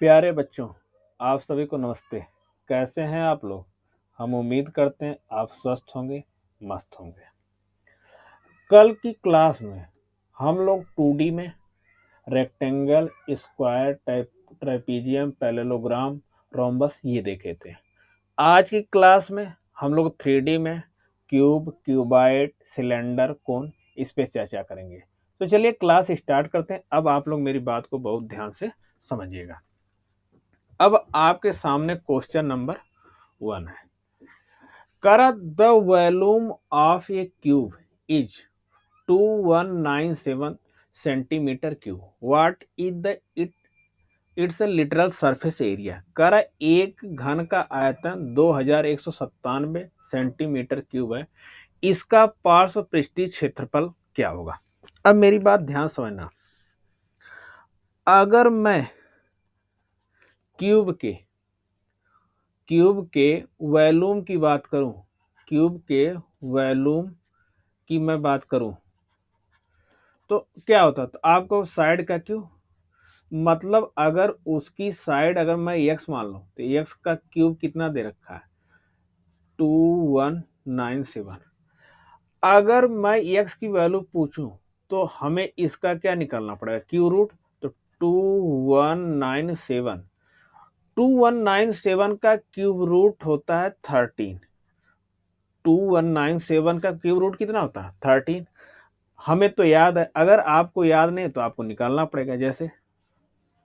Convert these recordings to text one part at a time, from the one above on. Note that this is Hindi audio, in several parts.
प्यारे बच्चों, आप सभी को नमस्ते। कैसे हैं आप लोग? हम उम्मीद करते हैं आप स्वस्थ होंगे, मस्त होंगे। कल की क्लास में हम लोग 2D में rectangle, square, trapezium, parallelogram, rhombus ये देखे थे। आज की क्लास में हम लोग 3D में क्यूब, क्यूबाइड, सिलेंडर, कोन इस पे चर्चा करेंगे। तो चलिए क्लास स्टार्ट करते हैं। अब आप लोग मेरी बात को बहुत ध्यान से समझिएगा। अब आपके सामने क्वेश्चन नंबर 1 है। कर the volume of A cube is 2197 centimetre cube. What is the it's literal surface area. कर एक घन का आयतन 2197 सेंटीमीटर क्यूब है। इसका पार्श्व पृष्ठीय क्षेत्रफल क्या होगा? अब मेरी बात ध्यान समझना। अगर मैं क्यूब के वॉल्यूम की बात करूं, क्यूब के वॉल्यूम की मैं बात करूं तो क्या होता? तो आपको साइड का क्यूब, मतलब अगर उसकी साइड अगर मैं x मान लूं तो x का क्यूब कितना दे रखा है? 2197। अगर मैं x की वैल्यू पूछूं तो हमें इसका क्या निकालना पड़ेगा? Cube root. तो 2197 2197 का क्यूब रूट होता है 13। 2197 का क्यूब रूट कितना होता है? 13। हमें तो याद है, अगर आपको याद नहीं तो आपको निकालना पड़ेगा। जैसे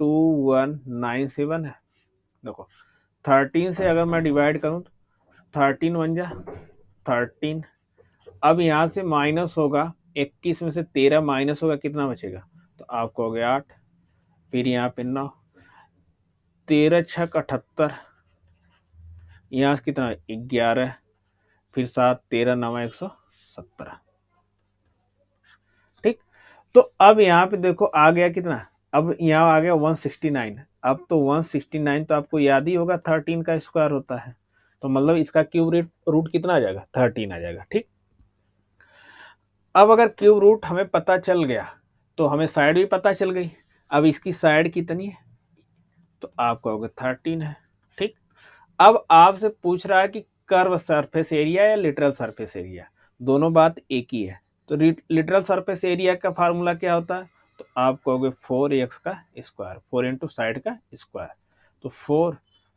2197 है, देखो 13 से अगर मैं डिवाइड करूं तो 13 बन जा 13। अब यहां से माइनस होगा, 21 में से 13 माइनस होगा, कितना बचेगा? तो आपको हो गया 8। फिर यहाँ पे 9, 13 छक 78, यहाँ से कितना? 11। फिर 7, 13 9 117। ठीक। तो अब यहाँ पे देखो आ गया कितना? अब यहाँ आ गया 169। अब तो 169 तो आपको याद ही होगा 13 का स्क्वायर होता है। तो मतलब इसका क्यूब रूट कितना आ जाएगा? 13 आ जाएगा। ठीक। अब अगर क्यूब रूट हमें पता चल गया तो हमें साइड भी पता चल गई। अब इसकी साइड कितनी है? तो आप कहोगे 13 है। ठीक। अब आपसे पूछ रहा है कि कर्व सरफेस एरिया या लिटरल सरफेस एरिया, दोनों बात एक ही है। तो लिटरल सरफेस एरिया का फार्मूला क्या होता है? तो आप कहोगे 4x का स्क्वायर, 4 इंटू साइड का स्क्वायर। तो 4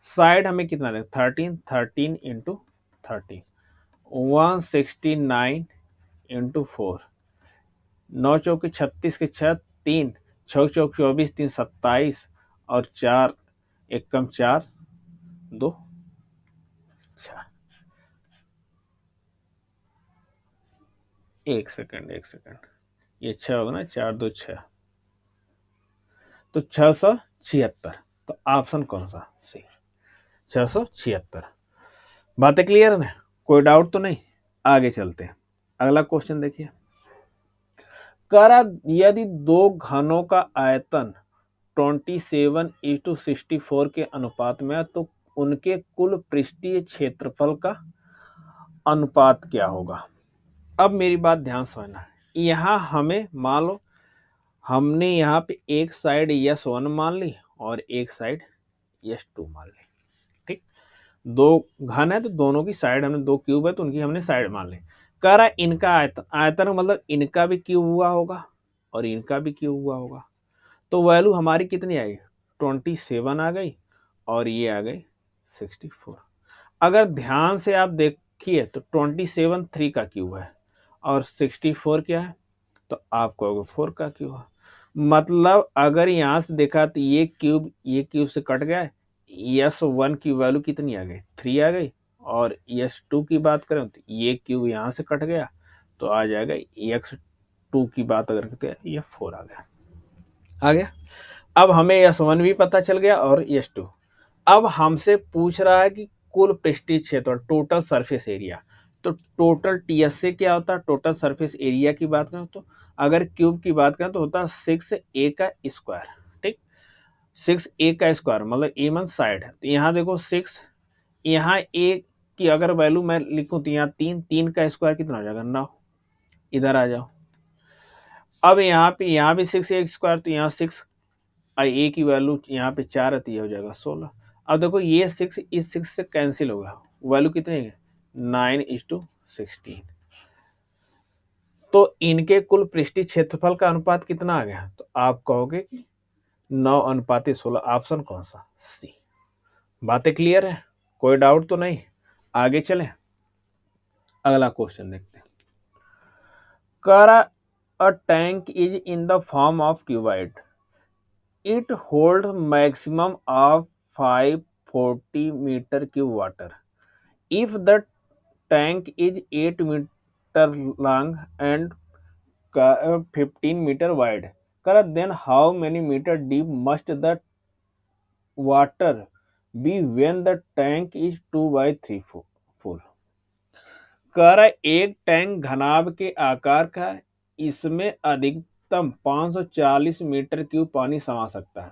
साइड हमें कितना देगा? 13। 13 इंटू 13, 169 इंटू 4। 9 चौके 36 के 6, 3 6 चौक 24, 3 27 और 4 एक कम 4 2 6। एक सेकंड, ये 6 होगा ना, 4 2 6, तो 676। तो ऑप्शन कौन सा? सी, 676। बातें क्लियर है ना? कोई डाउट तो नहीं? आगे चलते हैं। अगला क्वेश्चन देखिए। करा यदि दो घनों का आयतन 27:64 के अनुपात में है तो उनके कुल पृष्ठीय क्षेत्रफल का अनुपात क्या होगा? अब मेरी बात ध्यान समझना। यहाँ हमें मान लो हमने यहाँ पे एक साइड S1 मान ली और एक साइड S2 मान ली। ठीक। दो घन है तो दोनों की साइड हमने, दो क्यूब है तो उनकी हमने साइड मान ली। कह रहा है इनका आयतन, आयतन मतलब इनका भी क्यूब हुआ होगा और इनका भी क्यूब हुआ होगा। तो वैल्यू हमारी कितनी आई? 27 आ गई और ये आ गई 64। अगर ध्यान से आप देखिए तो 27 3 का क्यूब है और 64 क्या है? तो आप कहोगे 4 का क्यूब है। मतलब अगर यहाँ से देखा तो ये क्यूब से कट गया है। S1 की वैल्यू कितनी आ गई? 3 आ गई। और S2 की बात करें तो ये क्यूब यहाँ से कट गया तो आ जाएगा X2 की बात अगर करते हैं ये 4 आ गया। अब हमें S1 भी पता चल गया और S2। अब हमसे पूछ रहा है कि कुल पृष्ठीय क्षेत्र, टोटल सरफेस एरिया। तो टोटल TS से क्या होता है? टोटल सरफेस एरिया की बात करें तो अगर क्यूब की बात करें तो होता है 6a का स्क्वायर। ठीक। 6a का स्क्वायर मतलब ए मन साइड है। तो यहाँ देखो 6, यहाँ a की अगर वैल्यू मैं लिखूं तो यहाँ 3, 3 का स्क्वायर कितना हो जाएगा? 9। इधर आ जाओ। अब यहाँ पे यहाँ भी 6a स्क्वायर तो यहाँ 6 ए की वैल्यू यहाँ पे 4 है तो ये हो जाएगा 16। अब देखो ये 6 इस 6 से कैंसिल होगा, वैल्यू कितनी है 9:16। तो इनके कुल पृष्ठीय क्षेत्रफल का अनुपात कितना आ गया, तो आप कहोगे कि 9:16। ऑप्शन कौन सा, सी। बातें क्लियर है, कोई डाउट तो नहीं, आगे चलें। अगला क्वेश्चन देखते हैं। कर a tank is in the form of cuboid, it hold maximum of 540 metre cube water. If the tank is 8 meter long and 15 meter wide. Correct. Then how many meter deep must the water be when the tank is 2/3 full? कर एक टैंक घनाभ के आकार का है, इसमें अधिकतम 540 मीटर क्यूब पानी समा सकता है।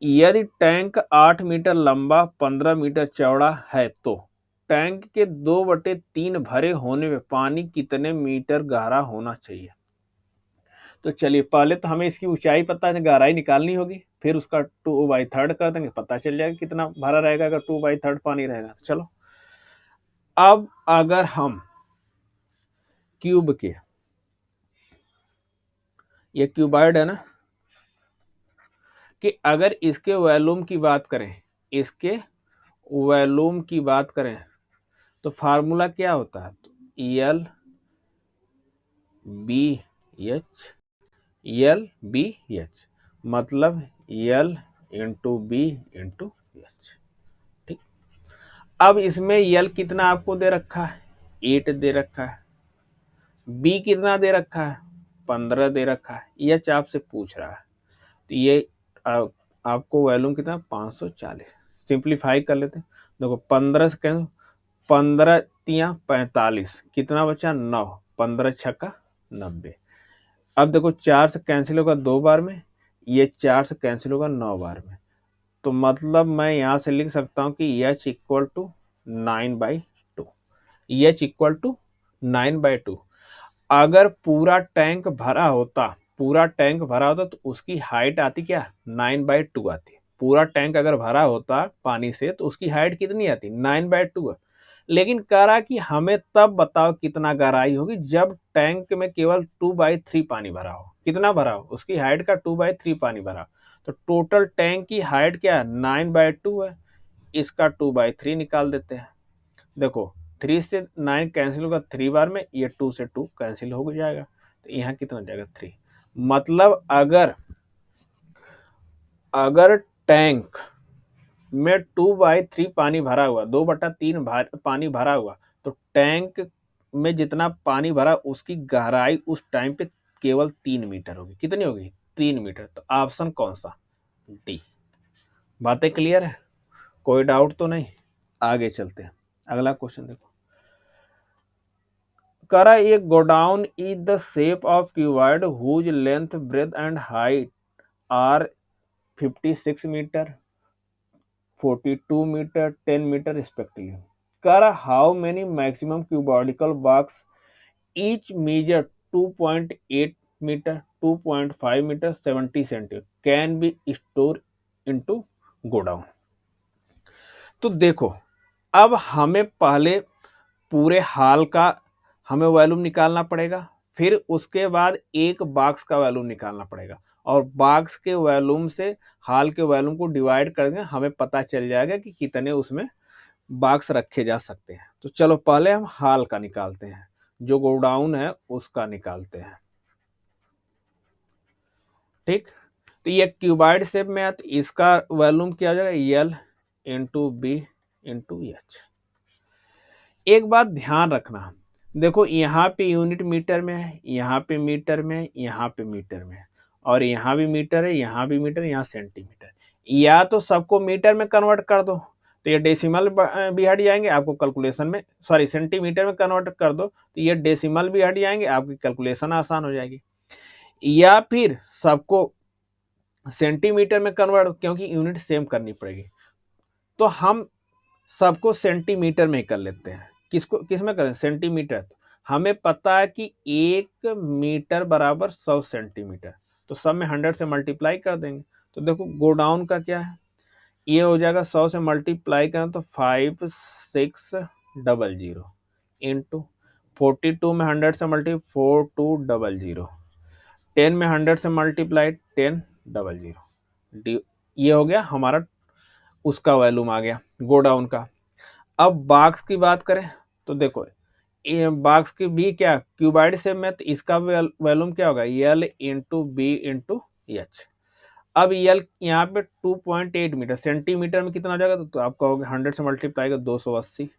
यदि टैंक 8 मीटर लंबा 15 मीटर चौड़ा है तो टैंक के 2/3 भरे होने में पानी कितने मीटर गहरा होना चाहिए। तो चलिए पहले तो हमें इसकी ऊंचाई पता है, गहराई निकालनी होगी, फिर उसका 2/3 कर देंगे, पता चल जाएगा कितना भरा रहेगा अगर 2/3 पानी रहेगा। तो चलो अब अगर हम क्यूब के, ये क्यूबाइड है ना, कि अगर इसके वॉल्यूम की बात करें, इसके वॉल्यूम की बात करें तो फार्मूला क्या होता है, तो एल बी एच, मतलब L into B into H. ठीक, अब इसमें एल कितना आपको दे रखा है, 8 दे रखा है, बी कितना दे रखा है, 15 दे रखा है, एच आपसे पूछ रहा है, तो ये आपको वॉल्यूम कितना 540। सिंप्लीफाई कर लेते हैं, देखो 15 से कैंसिल, 15 तिया 45, कितना बचा 9, 15 छक्का 90। अब देखो 4 से कैंसिल होगा 2 बार में, ये 4 से कैंसिल होगा 9 बार में, तो मतलब मैं यहाँ से लिख सकता हूँ कि H equal to 9/2, H equal to 9/2। अगर पूरा टैंक भरा होता, तो उसकी हाइट आती क्या 9/2 आती। पूरा टैंक अगर भरा होता पानी से तो उसकी हाइट कितनी आती 9/2। लेकिन कह रहा कि हमें तब बताओ कितना गहराई होगी जब टैंक में केवल 2/3 पानी भरा हो। कितना भरा हो, उसकी हाइट का 2/3 पानी भरा। तो टोटल टैंक की हाइट क्या है 9/2 है, इसका 2/3 निकाल देते हैं। देखो 3 से 9 कैंसिल होगा 3 बार में, ये 2 से 2 कैंसिल हो जाएगा, तो यहाँ कितना जाएगा 3। मतलब अगर टैंक में 2/3 पानी भरा हुआ, 2/3 पानी भरा हुआ, तो टैंक में जितना पानी भरा उसकी गहराई उस टाइम पे केवल 3 मीटर होगी। कितनी होगी 3 मीटर। तो ऑप्शन कौन सा, डी। बातें क्लियर है, कोई डाउट तो नहीं, आगे चलते हैं। अगला क्वेश्चन देखो, करा a godown is the shape of cuboid whose length, breadth and height are 56 meter, 42 meter, 10 meter respectively. Kara how many maximum cuboidal box each measure 2.8 meter, 2.5 meter, 70 centimeter can be stored into godown। तो देखो अब हमें पहले पूरे हाल का हमें वॉल्यूम निकालना पड़ेगा, फिर उसके बाद एक बॉक्स का वॉल्यूम निकालना पड़ेगा, और बॉक्स के वॉल्यूम से हाल के वॉल्यूम को डिवाइड कर देंगे, हमें पता चल जाएगा कि कितने उसमें बॉक्स रखे जा सकते हैं। तो चलो पहले हम हाल का निकालते हैं, जो गोडाउन है उसका निकालते हैं। ठीक, तो ये क्यूबाइड शेप में है, तो इसका वॉल्यूम क्या हो जाएगा L into B into H. एक बात ध्यान रखना, देखो यहाँ पे यूनिट मीटर में है, यहाँ पे मीटर में, यहाँ पे मीटर में, और यहाँ भी मीटर है, यहाँ भी मीटर, यहाँ सेंटीमीटर। या तो सबको मीटर में कन्वर्ट कर दो तो ये डेसिमल भी हट जाएंगे आपको कैलकुलेशन में, सॉरी सेंटीमीटर में कन्वर्ट कर दो तो ये डेसिमल भी हट जाएंगे, आपकी कैलकुलेशन आसान हो जाएगी। या फिर सबको सेंटीमीटर में कन्वर्ट, क्योंकि यूनिट सेम करनी पड़ेगी, तो हम सबको सेंटीमीटर में कर लेते हैं। किस में करें, सेंटीमीटर। हमें पता है कि 1 मीटर बराबर 100 सेंटीमीटर, तो सब में 100 से मल्टीप्लाई कर देंगे, तो देखो गोडाउन का क्या है, ये हो जाएगा 100 से मल्टीप्लाई करें तो 5600 इंटू 42 में 100 से मल्टी 4200, 10 में 100 से मल्टीप्लाई 1000, ये हो गया हमारा उसका वैल्यूम आ गया गोडाउन का। अब बॉक्स की बात करें तो देखो ये बॉक्स की भी क्या क्यूबाइड शेप में, तो इसका वैल्यूम क्या होगा L into B into H. अब एल यहाँ पे 2.8 मीटर, सेंटीमीटर में कितना हो जाएगा, तो आप कहोगे 100 से मल्टीप्लाई कर 280,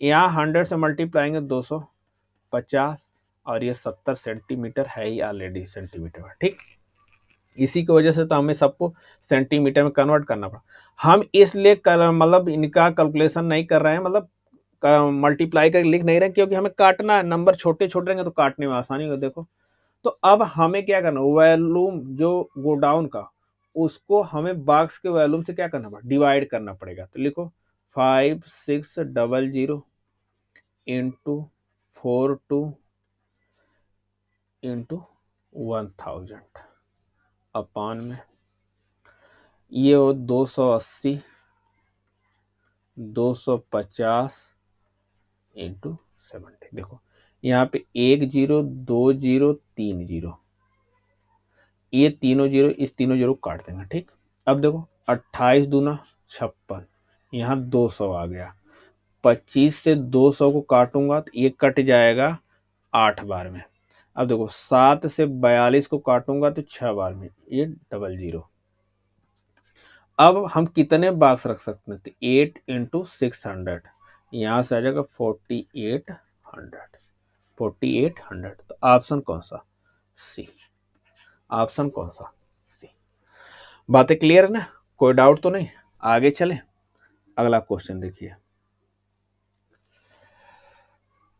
यहाँ 100 से मल्टीप्लाई कर 250, और ये 70 सेंटीमीटर है ही ऑलरेडी सेंटीमीटर में। ठीक, इसी की वजह से तो हमें सबको सेंटीमीटर में कन्वर्ट करना पड़ा। हम इसलिए मतलब इनका कैलकुलेशन नहीं कर रहे हैं, मतलब मल्टीप्लाई करके लिख नहीं रहे हैं, क्योंकि हमें काटना है, नंबर छोटे छोटे रहेंगे तो काटने में आसानी होगी। देखो तो अब हमें क्या करना, वॉल्यूम जो गोडाउन का उसको हमें बॉक्स के वॉल्यूम से क्या करना पड़ेगा, डिवाइड करना पड़ेगा। तो लिखो 5600 इंटू 42 इंटू 1000 अपान में ये हो 280 250 इंटू 70। देखो यहाँ पे 1 0 2 0 3 0, ये तीनों जीरो इस तीनों जीरो काट देंगे। ठीक, अब देखो 28 दूना 56, यहाँ 200 आ गया, 25 से 200 को काटूंगा तो ये कट जाएगा 8 बार में। अब देखो 7 से 42 को काटूंगा तो 6 बार में, ये 00। अब हम कितने बॉक्स रख सकते हैं, तो 8 इंटू 600, यहाँ से आ जाएगा 4800। तो ऑप्शन कौन सा, सी। ऑप्शन कौन सा, सी। बातें क्लियर है ना, कोई डाउट तो नहीं। आगे चले, अगला क्वेश्चन देखिए।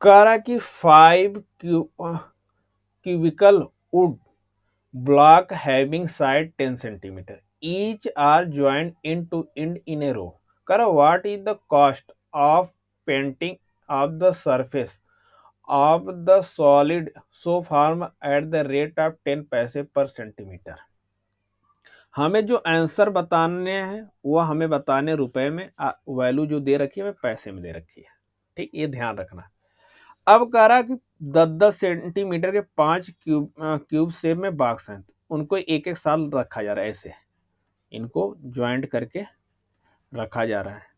कह रहा कि 5 cubical wood block having side 10 centimeter each are joined into in a row. Kara, what is the cost of painting of the surface of the solid so form at the rate of 10 पैसे per centimeter? हमें जो आंसर बताने हैं वो हमें बताने रुपए में, वैल्यू जो दे रखी है हमें पैसे में दे रखी है। ठीक, ये ध्यान रखना। अब कह रहा कि 10-10 सेंटीमीटर के 5 क्यूब शेप में बॉक्स हैं, उनको एक एक साल रखा जा रहा है, ऐसे इनको ज्वाइंट करके रखा जा रहा है।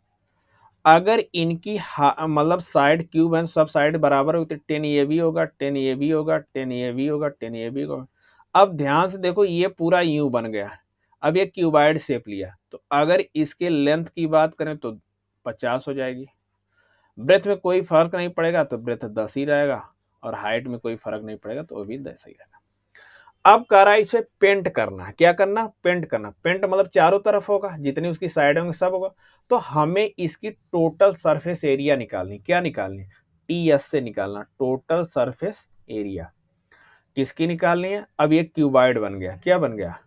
अगर इनकी मतलब साइड क्यूब है, सब साइड बराबर हो तो 10 ये भी होगा, 10 ये भी होगा, 10 ये भी होगा, 10 ये भी होगा। अब ध्यान से देखो ये पूरा यू बन गया। अब ये क्यूबाइड शेप लिया, तो अगर इसके लेंथ की बात करें तो 50 हो जाएगी। ब्रेथ में कोई फर्क नहीं पड़ेगा तो ब्रेथ 10 ही रहेगा, और हाइट में कोई फर्क नहीं पड़ेगा तो वो भी 10 ही रहेगा। अब कह रहा है इसे पेंट करना है, क्या करना, पेंट करना। पेंट मतलब चारों तरफ होगा, जितनी उसकी साइड होंगे सब होगा। तो हमें इसकी टोटल सरफेस एरिया निकालनी, क्या निकालनी, टीएस से निकालना, टोटल सरफेस एरिया। किसकी निकालनी है, अब ये क्यूबाइड बन गया, क्या बन गया,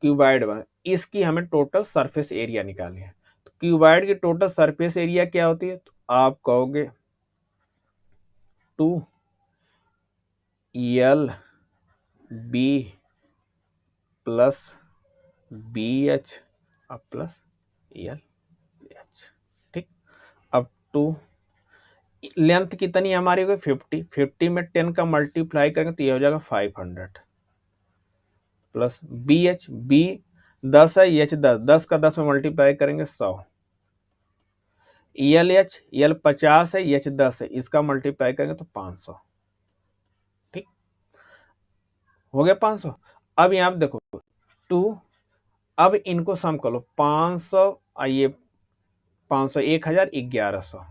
क्यूबाइड बन, इसकी हमें टोटल सरफेस एरिया निकालनी है। तो क्यूबाइड की टोटल सरफेस एरिया क्या होती है, तो आप कहोगे 2 LB plus BH plus LH। ठीक, अब 2 लेंथ कितनी हमारी हो गई 50, 50 में 10 का मल्टीप्लाई करेंगे तो ये हो जाएगा 500 प्लस BH, B 10 है, एच 10, 10 का 10 में मल्टीप्लाई करेंगे 100, LH, L 50 है, एच 10 है, इसका मल्टीप्लाई करेंगे तो 500। ठीक, हो गया 500। अब यहाँ पे देखो 2, अब इनको सम कर लो, 500 आइए 500 1000 1100।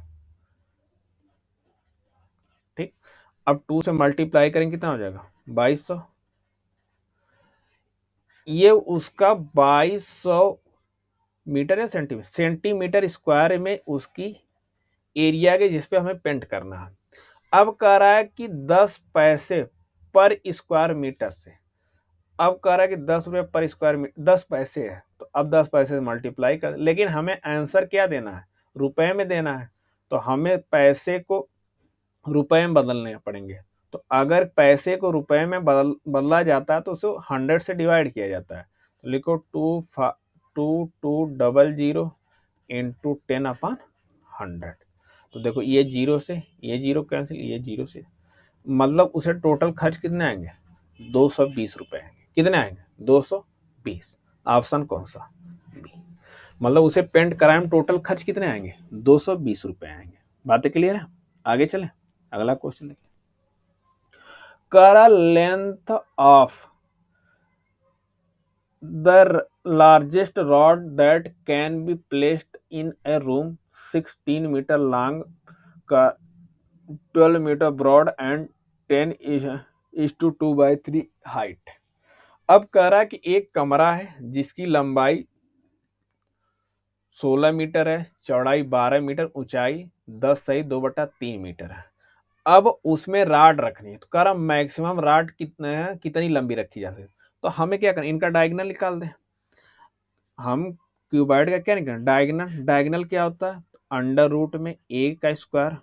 ठीक, अब 2 से मल्टीप्लाई करेंगे कितना हो जाएगा 2200, ये उसका 2200 मीटर या सेंटीमीटर, सेंटीमीटर स्क्वायर में उसकी एरिया के जिसपे हमें पेंट करना है। अब कह रहा है कि 10 पैसे पर स्क्वायर मीटर से, अब कह रहा है कि 10 रुपये पर स्क्वायर मीटर, 10 पैसे है तो अब 10 पैसे से मल्टीप्लाई कर, लेकिन हमें आंसर क्या देना है, रुपए में देना है। तो हमें पैसे को रुपए में बदलने पड़ेंगे। तो अगर पैसे को रुपए में बदला जाता है तो उसे 100 से डिवाइड किया जाता है। तो लिखो 2200 इंटू 10/100। तो देखो ये जीरो से ये जीरो कैंसिल, ये जीरो से, मतलब उसे टोटल खर्च कितने आएंगे, 220 रुपए आएंगे। कितने आएंगे, 220। ऑप्शन कौन सा, बी। मतलब उसे पेंट कराए में टोटल खर्च कितने आएंगे, 220 रुपए आएंगे। बातें क्लियर है, आगे चले, अगला क्वेश्चन देखिए। करा length of the largest rod that can be placed in a room 16 metre long, का 12 मीटर ब्रॉड एंड 10:2/3 हाइट। अब कह रहा है कि एक कमरा है जिसकी लंबाई 16 मीटर है, चौड़ाई 12 मीटर, ऊंचाई 10 सही 2/3 मीटर है। अब उसमें राड रखनी है, तो कह रहा मैक्सिमम राड कितने हैं, कितनी लंबी रखी जा सकती। तो हमें क्या करना, इनका डायगोनल निकाल दें। हम क्यूबॉइड का क्या निकालें, डायगोनल। डायगोनल क्या होता है, अंडर रूट में ए का स्क्वायर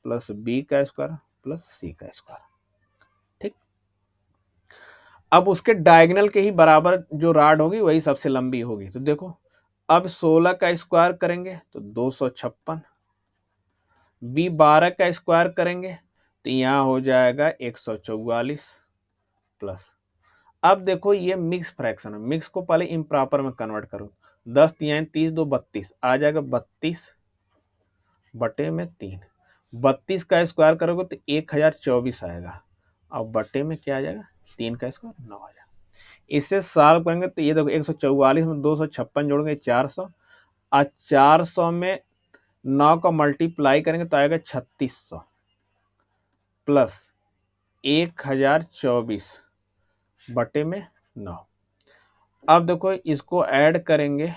प्लस बी का स्क्वायर प्लस सी का स्क्वायर। ठीक, अब उसके डायगोनल के ही बराबर जो राड होगी वही सबसे लंबी होगी। तो देखो अब 16 का स्क्वायर करेंगे तो 256, बी 12 का स्क्वायर करेंगे तो यहाँ हो जाएगा 144 प्लस। अब देखो ये मिक्स फ्रैक्शन है, मिक्स को पहले इम्प्रॉपर में कन्वर्ट करो। 10×3=32 आ जाएगा 32/3। 32 का स्क्वायर करोगे तो 1024 आएगा। अब बटे में क्या आ जाएगा, 3 का स्क्वायर 9 आ जाएगा। इससे सॉल्व करेंगे तो ये देखो 144 में 256 जोड़ेंगे 400, और 400 में 9 का मल्टीप्लाई करेंगे तो आएगा 3600 प्लस 1024 बटे में 9। अब देखो इसको ऐड करेंगे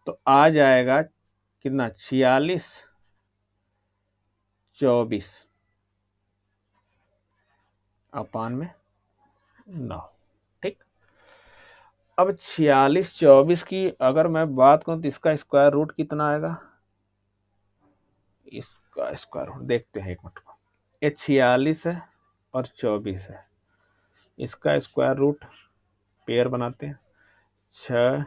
तो आ जाएगा कितना, 4624 अपान में 9। ठीक, अब 4624 की अगर मैं बात करूं तो इसका स्क्वायर रूट कितना आएगा, इसका स्क्वायर रूट देखते हैं एक मिनट को। ये 46 है और 24 है, इसका स्क्वायर रूट पेयर बनाते हैं, 6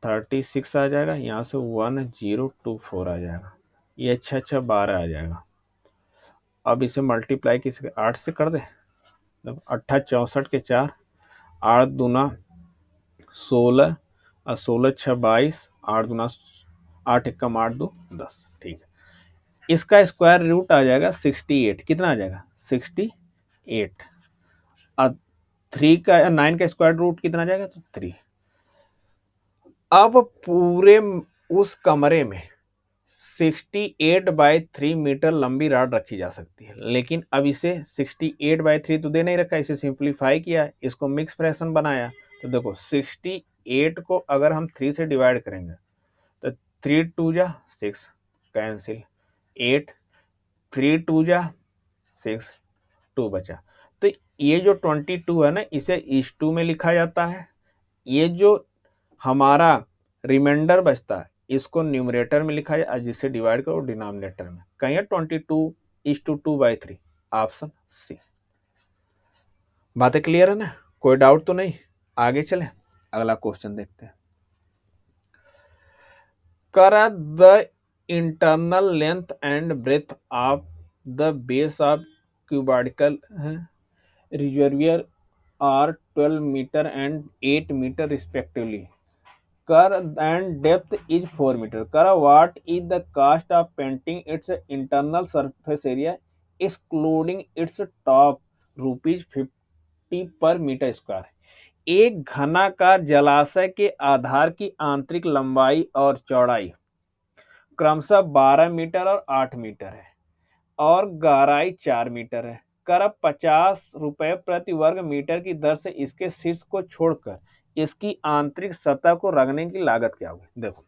36 आ जाएगा, यहाँ से 1024 आ जाएगा, ये 6 6 12 आ जाएगा। अब इसे मल्टीप्लाई किसी 8 से कर दे, 8 64 के 4, 8 दूना 16 और 16 6 22, 8 दूना 8 एकम 8 2 10। ठीक है, इसका स्क्वायर रूट आ जाएगा 68। कितना आ जाएगा, 68। और 3 का 9 का स्क्वायर रूट कितना आ जाएगा, तो 3। अब पूरे उस कमरे में 68/3 मीटर लंबी रॉड रखी जा सकती है, लेकिन अब इसे 68/3 तो दे नहीं रखा, इसे सिंप्लीफाई किया, इसको मिक्स फ्रैक्शन बनाया। तो देखो 68 को अगर हम 3 से डिवाइड करेंगे तो 3 2 जा 6 कैंसिल, 8 3 2 जा 6 2 बचा। तो ये जो 22 है ना, इसे इस 2 में लिखा जाता है। ये जो हमारा रिमाइंडर बचता है इसको न्यूमरेटर में लिखा जाए, जिससे डिवाइड करो डिनोमिनेटर में। कहीं 22:2/3, ऑप्शन सी। बातें क्लियर है ना, कोई डाउट तो नहीं, आगे चले, अगला क्वेश्चन देखते हैं। करा the internal length and breadth of the base of cuboidal reservoir are 12 metre and 8 metre respectively, and depth is 4 meter. Kara, what is the cost of painting its internal surface area excluding its top, ₹50 पर मीटर स्क्वायर। एक घनाकार जलाशय के आधार की आंतरिक लंबाई और चौड़ाई क्रमशः 12 मीटर और 8 मीटर है और गहराई 4 मीटर है। कर ₹50 प्रति वर्ग मीटर की दर से इसके शीर्ष को छोड़कर इसकी आंतरिक सतह को रगड़ने की लागत क्या होगी। देखो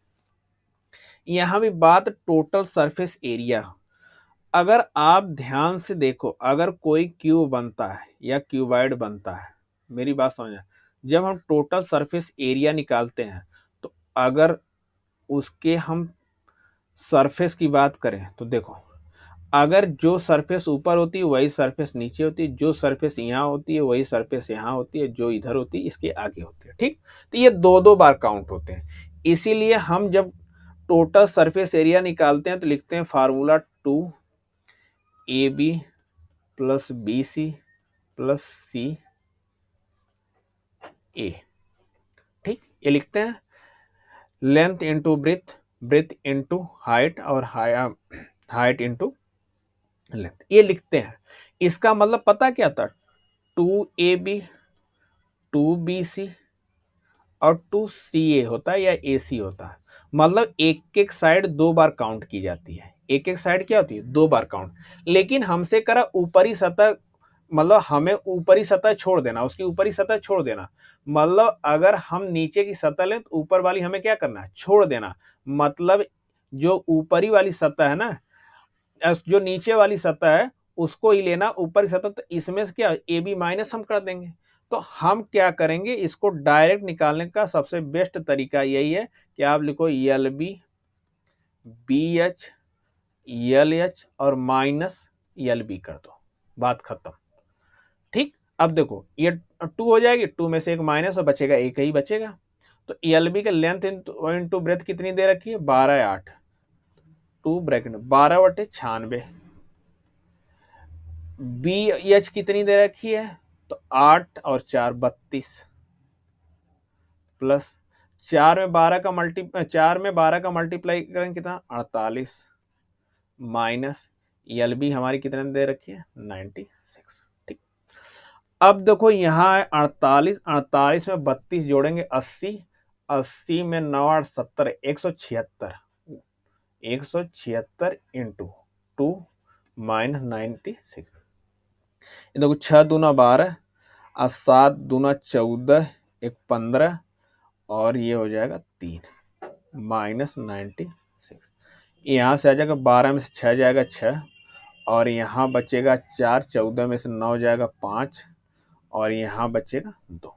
यहां भी बात टोटल सरफेस एरिया। अगर आप ध्यान से देखो, अगर कोई क्यूब बनता है या क्यूबॉइड बनता है, मेरी बात समझना, जब हम टोटल सरफेस एरिया निकालते हैं तो अगर उसके हम सरफेस की बात करें तो देखो अगर जो सरफेस ऊपर होती है वही सरफेस नीचे होती है, जो सरफेस यहाँ होती है वही सरफेस यहाँ होती है, जो इधर होती है इसके आगे होती है। ठीक, तो ये दो दो बार काउंट होते हैं। इसीलिए हम जब टोटल सरफेस एरिया निकालते हैं तो लिखते हैं formula 2ab plus BC plus CA। ठीक, ये लिखते हैं length into breadth, breath into height और हाइट इंटू लेंथ, ये लिखते हैं। इसका मतलब पता क्या था, 2AB 2BC और 2CA होता है या AC होता है। मतलब एक एक साइड दो बार काउंट की जाती है, एक एक साइड क्या होती है, दो बार काउंट। लेकिन हमसे करा ऊपरी सतह, मतलब हमें ऊपरी सतह छोड़ देना, उसकी ऊपरी सतह छोड़ देना। मतलब अगर हम नीचे की सतह लें तो ऊपर वाली हमें क्या करना है, छोड़ देना। मतलब जो ऊपरी वाली सतह है ना, जो नीचे वाली सतह है उसको ही लेना, ऊपर की सतह। तो इसमें से क्या AB माइनस हम कर देंगे। तो हम क्या करेंगे, इसको डायरेक्ट निकालने का सबसे बेस्ट तरीका यही है कि आप लिखो LB BH LH और माइनस LB कर दो, बात खत्म। ठीक, अब देखो ये 2 हो जाएगी, 2 में से एक माइनस और बचेगा, एक ही बचेगा। तो LB का लेंथ इंटू ब्रेथ कितनी दे रखी है, 12 8, 2 ब्रैकेट 12/96। BH कितनी दे रखी है, तो 8 और 4 32 प्लस 4 में 12 का मल्टीप्लाई करें कितना 48 माइनस LB हमारी कितने दे रखी है 96। ठीक, अब देखो यहाँ है 48, 48 में 32 जोड़ेंगे 80, 80 में 9 8 70 176, 176 इंटू 2 माइनस 96। देखो 6 दूना 12 और 7 दूना 14, एक 15 और ये हो जाएगा 3 माइनस 96। यहाँ से आ जाएगा 12 में से 6 जाएगा 6 और यहाँ बचेगा 4, 14 में से 9 जाएगा 5 और यहाँ बचेगा 2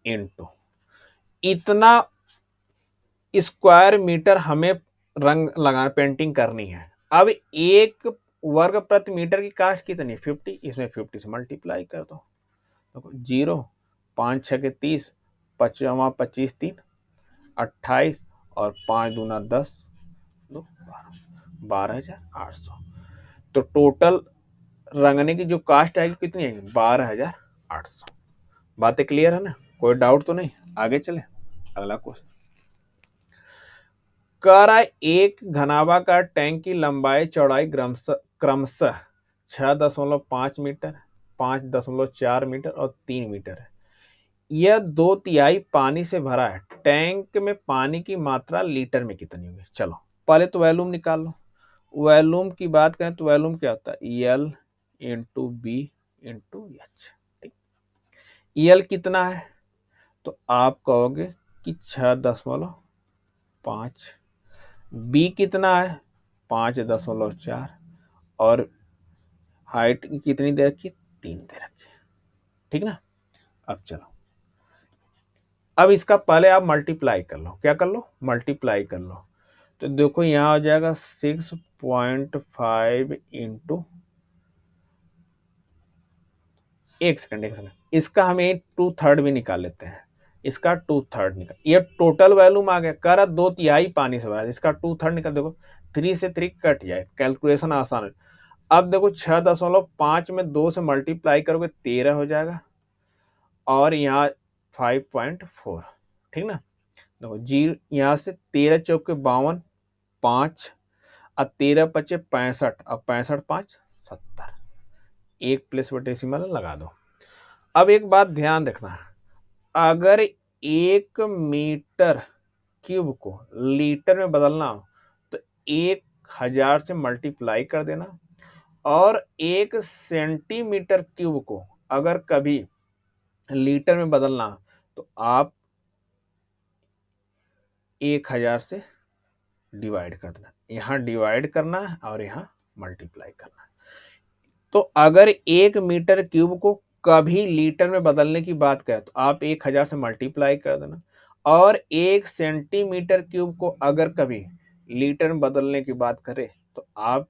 इंटू इतना स्क्वायर मीटर हमें रंग लगाना, पेंटिंग करनी है। अब एक वर्ग प्रति मीटर की कास्ट कितनी, 50, इसमें 50 से मल्टीप्लाई कर दो। देखो 0 5 6 के 30, 5 25 3 28 और 5 दूना 10 2 12,800। तो टोटल रंगने की जो कास्ट आएगी कितनी आएगी, 12,800। बातें क्लियर है ना, कोई डाउट तो नहीं, आगे चले अगला क्वेश्चन। करा एक घनाभार टैंक की लंबाई चौड़ाई क्रमशः 6.5 मीटर, 5.4 मीटर और 3 मीटर है। यह 2/3 पानी से भरा है। टैंक में पानी की मात्रा लीटर में कितनी होगी। चलो पहले तो वॉल्यूम निकाल लो। वॉल्यूम की बात करें तो वॉल्यूम क्या होता है, L into B into H. ठीक, L कितना है, तो आप कहोगे कि 6.5, बी कितना है 5.4 और हाइट कितनी दे रखी, 3 दे रखी। ठीक ना, अब चलो, अब इसका पहले आप मल्टीप्लाई कर लो, क्या कर लो, मल्टीप्लाई कर लो। तो देखो यहाँ आ जाएगा 6.5 इंटू, एक सेकंड, इसका हमें 2/3 भी निकाल लेते हैं। इसका 2/3 निकाल, ये टोटल वॉल्यूम आ गया, कर 2/3 पानी से भरा, इसका 2/3 निकाल। देखो 3 से 3 कट जाए, कैलकुलेशन आसान है। अब देखो 6.5 में 2 से मल्टीप्लाई करोगे 13 हो जाएगा और यहाँ 5.4। ठीक ना, देखो जी यहाँ से 13 चौके 52, 5 और 13 पचे 65 और 65 5 70, एक प्लेस पर डेसिमल लगा दो। अब एक बात ध्यान रखना, अगर 1 मीटर क्यूब को लीटर में बदलना हो तो 1000 से मल्टीप्लाई कर देना, और 1 सेंटीमीटर क्यूब को अगर कभी लीटर में बदलना तो आप 1000 से डिवाइड कर देना। यहाँ डिवाइड करना है और यहाँ मल्टीप्लाई करना है। तो अगर 1 मीटर क्यूब को कभी लीटर में बदलने की बात करें तो आप 1000 से मल्टीप्लाई कर देना, और 1 सेंटीमीटर क्यूब को अगर कभी लीटर में बदलने की बात करें तो आप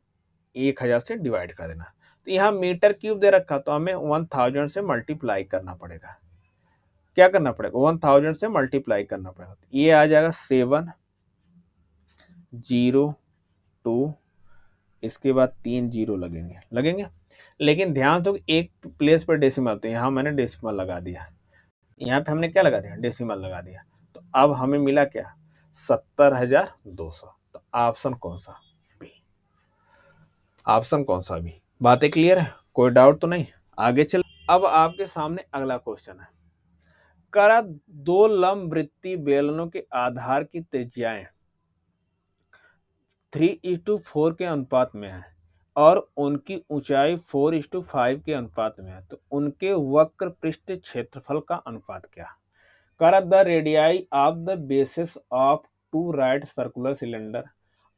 1000 से डिवाइड कर देना। तो यहाँ मीटर क्यूब दे रखा तो हमें 1000 से मल्टीप्लाई करना पड़ेगा। क्या करना पड़ेगा? 1000 से मल्टीप्लाई करना पड़ेगा। तो ये आ जाएगा 702, इसके बाद 3 जीरो लगेंगे। लेकिन ध्यान दो एक प्लेस पर डेसिमल, तो यहाँ मैंने डेसिमल लगा दिया, यहाँ पे हमने क्या लगा दिया? डेसिमल लगा दिया। तो अब हमें मिला क्या? 70,200। तो ऑप्शन कौन सा? बी। ऑप्शन कौन सा? बी। बातें क्लियर है? कोई डाउट तो नहीं? आगे चल। अब आपके सामने अगला क्वेश्चन है। करा दो लंबवृत्तीय बेलनों के आधार की त्रिज्याएं 3:4 के अनुपात में है और उनकी ऊंचाई 4:5 के अनुपात में है, तो उनके वक्र पृष्ठ क्षेत्रफल का अनुपात क्या? करा the radii of the bases of two right circular cylinder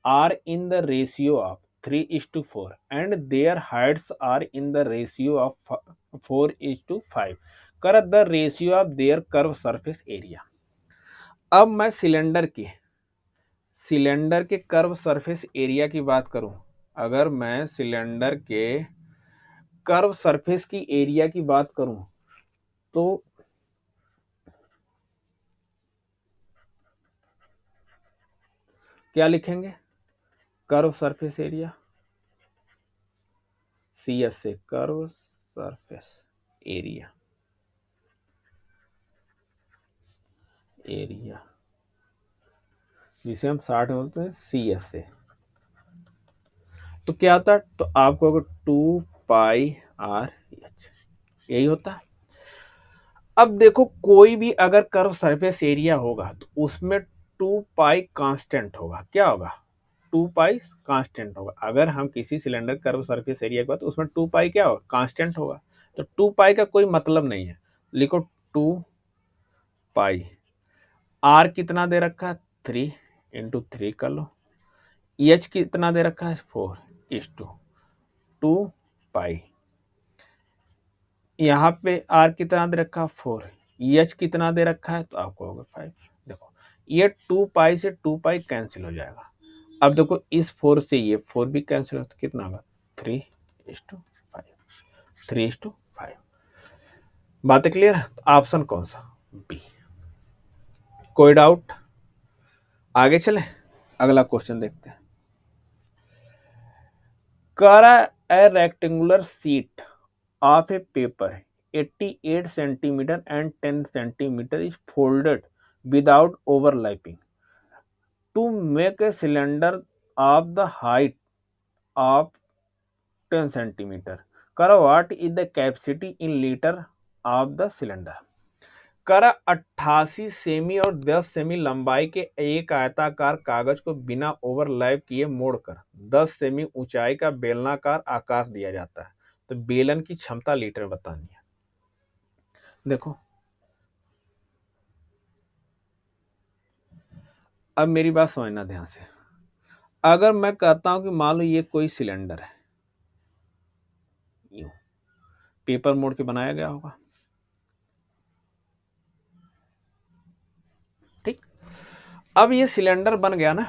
are in the ratio of 3:4 and their heights are in the ratio of 4:5. करा the ratio of their curve surface area. अब मैं सिलेंडर के कर्व सरफेस एरिया की बात करूं, अगर मैं सिलेंडर के कर्व सरफेस की एरिया की बात करूं तो क्या लिखेंगे? कर्व सरफेस एरिया, CS से कर्व सरफेस एरिया जिसे हम 60 बोलते हैं, CS से। तो क्या होता है? तो आपको अगर 2πr यही होता है। अब देखो कोई भी अगर कर्व सरफेस एरिया होगा तो उसमें 2π कांस्टेंट होगा। क्या होगा? 2π कांस्टेंट होगा। अगर हम किसी सिलेंडर कर्व सरफेस एरिया का तो उसमें 2π क्या होगा? कांस्टेंट होगा। तो 2π का कोई मतलब नहीं है, लिखो 2π। आर कितना दे रखा है? 3 × 3 कर लो। एच कितना दे रखा है? 4:2π। यहाँ पे आर कितना दे रखा है? 4। एच कितना दे रखा है? तो आपको होगा 5। देखो ये 2π से 2π कैंसिल हो जाएगा। अब देखो इस 4 से ये 4 भी कैंसिल हो तो कितना होगा? 3:5। 3:5। बातें क्लियर है? तो ऑप्शन कौन सा? बी। कोई डाउट? आगे चले, अगला क्वेश्चन देखते हैं। करा ए rectangular sheet of a paper 88 centimeter and 10 centimeter is folded without overlapping to make a cylinder of the height of 10 centimeter. करा what is the capacity in liter of the cylinder? करा 88 सेमी और 10 सेमी लंबाई के एक आयताकार कागज को बिना ओवरलैप किए मोड़कर 10 सेमी ऊंचाई का बेलनाकार आकार दिया जाता है, तो बेलन की क्षमता लीटर बतानी है। देखो अब मेरी बात समझना ध्यान से। अगर मैं कहता हूं कि मान लो ये कोई सिलेंडर है, यूं पेपर मोड़ के बनाया गया होगा, ठीक। अब ये सिलेंडर बन गया ना,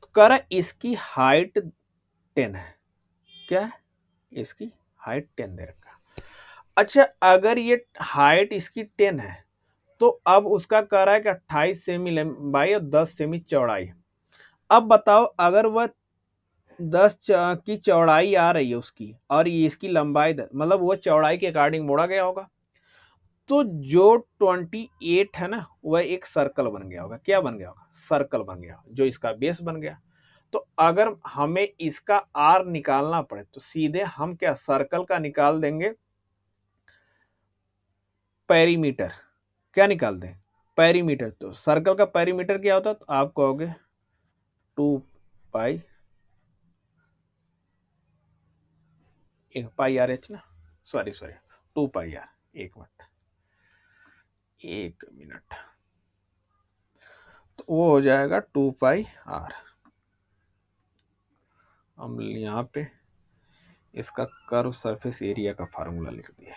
तो कह रहा इसकी हाइट 10 है। क्या है? इसकी हाइट 10 दे रखा। अच्छा अगर ये हाइट इसकी 10 है तो अब उसका कह रहा है कि 28 सेमी लंबाई और 10 सेमी चौड़ाई। अब बताओ अगर वह 10 की चौड़ाई आ रही है उसकी और ये इसकी लंबाई मतलब वो चौड़ाई के अकॉर्डिंग मोड़ा गया होगा, तो जो 28 है ना वह एक सर्कल बन गया होगा। क्या बन गया होगा? सर्कल बन गया, जो इसका बेस बन गया। तो अगर हमें इसका आर निकालना पड़े तो सीधे हम क्या सर्कल का निकाल देंगे पेरीमीटर। क्या निकाल दें? पेरीमीटर। तो सर्कल का पेरीमीटर क्या होता है? तो आप कहोगे 2π एक पाई आर एच ना, सॉरी 2πr। एक मिनट तो वो हो जाएगा 2πr। हम यहाँ पे इसका कर्व सरफेस एरिया का फार्मूला लिख दिया।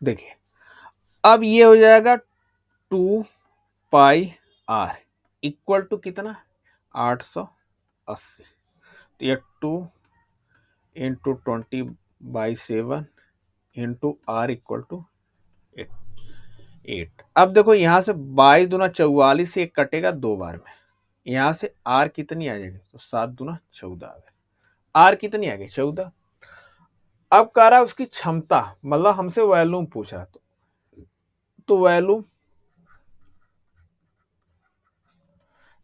देखिए अब ये हो जाएगा 2πr इक्वल टू कितना 880। तो ये 2 into 20/7 into r equal to 8। अब देखो यहां से 22×44 से एक कटेगा 2 बार में, यहां से r कितनी आ जाएगी तो 7×14 आ गई। r कितनी आ गई 14। अब कह रहा है उसकी क्षमता, मतलब हमसे वॉल्यूम पूछा, तो वॉल्यूम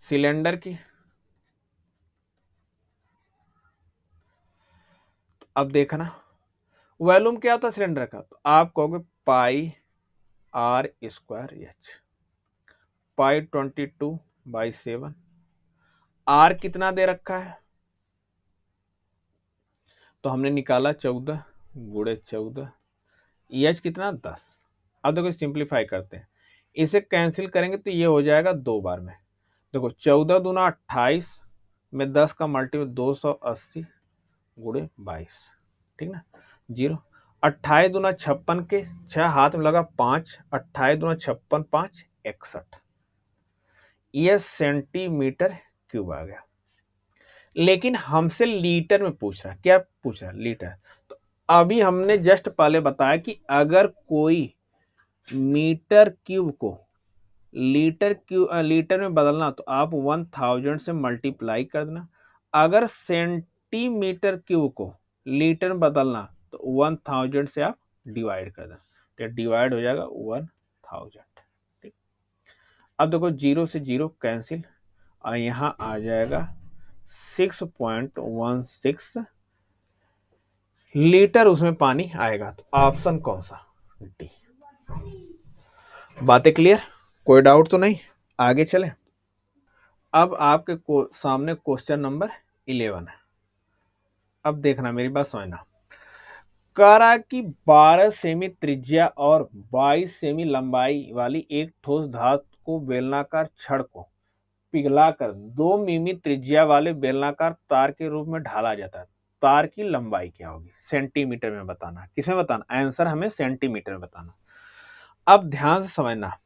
सिलेंडर की, अब देखना वॉल्यूम क्या होता है सिलेंडर का, तो आप कहोगे πr²h, π22/7, r कितना दे रखा है तो हमने निकाला 14×14, एच कितना 10। अब देखो सिंप्लीफाई करते हैं, इसे कैंसिल करेंगे तो ये हो जाएगा 2 बार में। देखो 14×2=28 में 10 का मल्टीपल 280×22, ठीक ना, 0। 28×56 के 6 हाथ में लगा 5, 28×56 5 61, ये सेंटीमीटर क्यूब आ गया। लेकिन हमसे लीटर में पूछ रहा है, क्या पूछ रहा है लीटर। तो अभी हमने जस्ट पहले बताया कि अगर कोई मीटर क्यूब को लीटर में बदलना तो आप 1000 से मल्टीप्लाई कर देना, अगर सेंटीमीटर क्यूब को लीटर में बदलना तो 1000 से आप डिवाइड कर देना, तो डिवाइड हो जाएगा 1000। ठीक, अब देखो 0 से 0 कैंसिल और यहाँ आ जाएगा 6.16 लीटर उसमें पानी आएगा। तो ऑप्शन कौन सा, डी। बातें क्लियर, कोई डाउट तो नहीं, आगे चले। अब आपके सामने क्वेश्चन नंबर 11 है। अब देखना मेरी बात समझना, कह रहा कि 12 सेमी त्रिज्या और 22 सेमी लंबाई वाली एक ठोस धातु को बेलनाकार छड़ को पिघलाकर 2 मिमी त्रिज्या वाले बेलनाकार तार के रूप में ढाला जाता है। तार की लंबाई क्या होगी सेंटीमीटर में बताना, किसमें बताना, आंसर हमें सेंटीमीटर में बताना। अब ध्यान से समझना,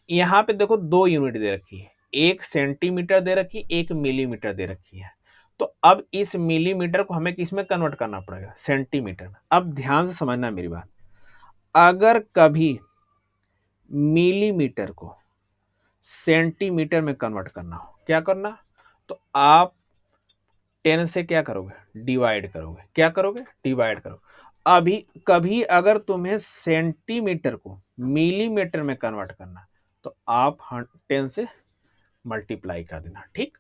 यहाँ पे देखो 2 यूनिट दे रखी है, एक सेंटीमीटर दे रखी, एक मिलीमीटर दे रखी है। तो अब इस मिलीमीटर को हमें किसमें कन्वर्ट करना पड़ेगा, सेंटीमीटर में। अब ध्यान से समझना मेरी बात, अगर कभी मिलीमीटर को सेंटीमीटर में कन्वर्ट करना हो, क्या करना, तो आप 10 से क्या करोगे, डिवाइड करोगे, क्या करोगे, डिवाइड करोगे। अभी कभी अगर तुम्हें सेंटीमीटर को मिलीमीटर में कन्वर्ट करना तो आप 10 से मल्टीप्लाई कर देना। ठीक,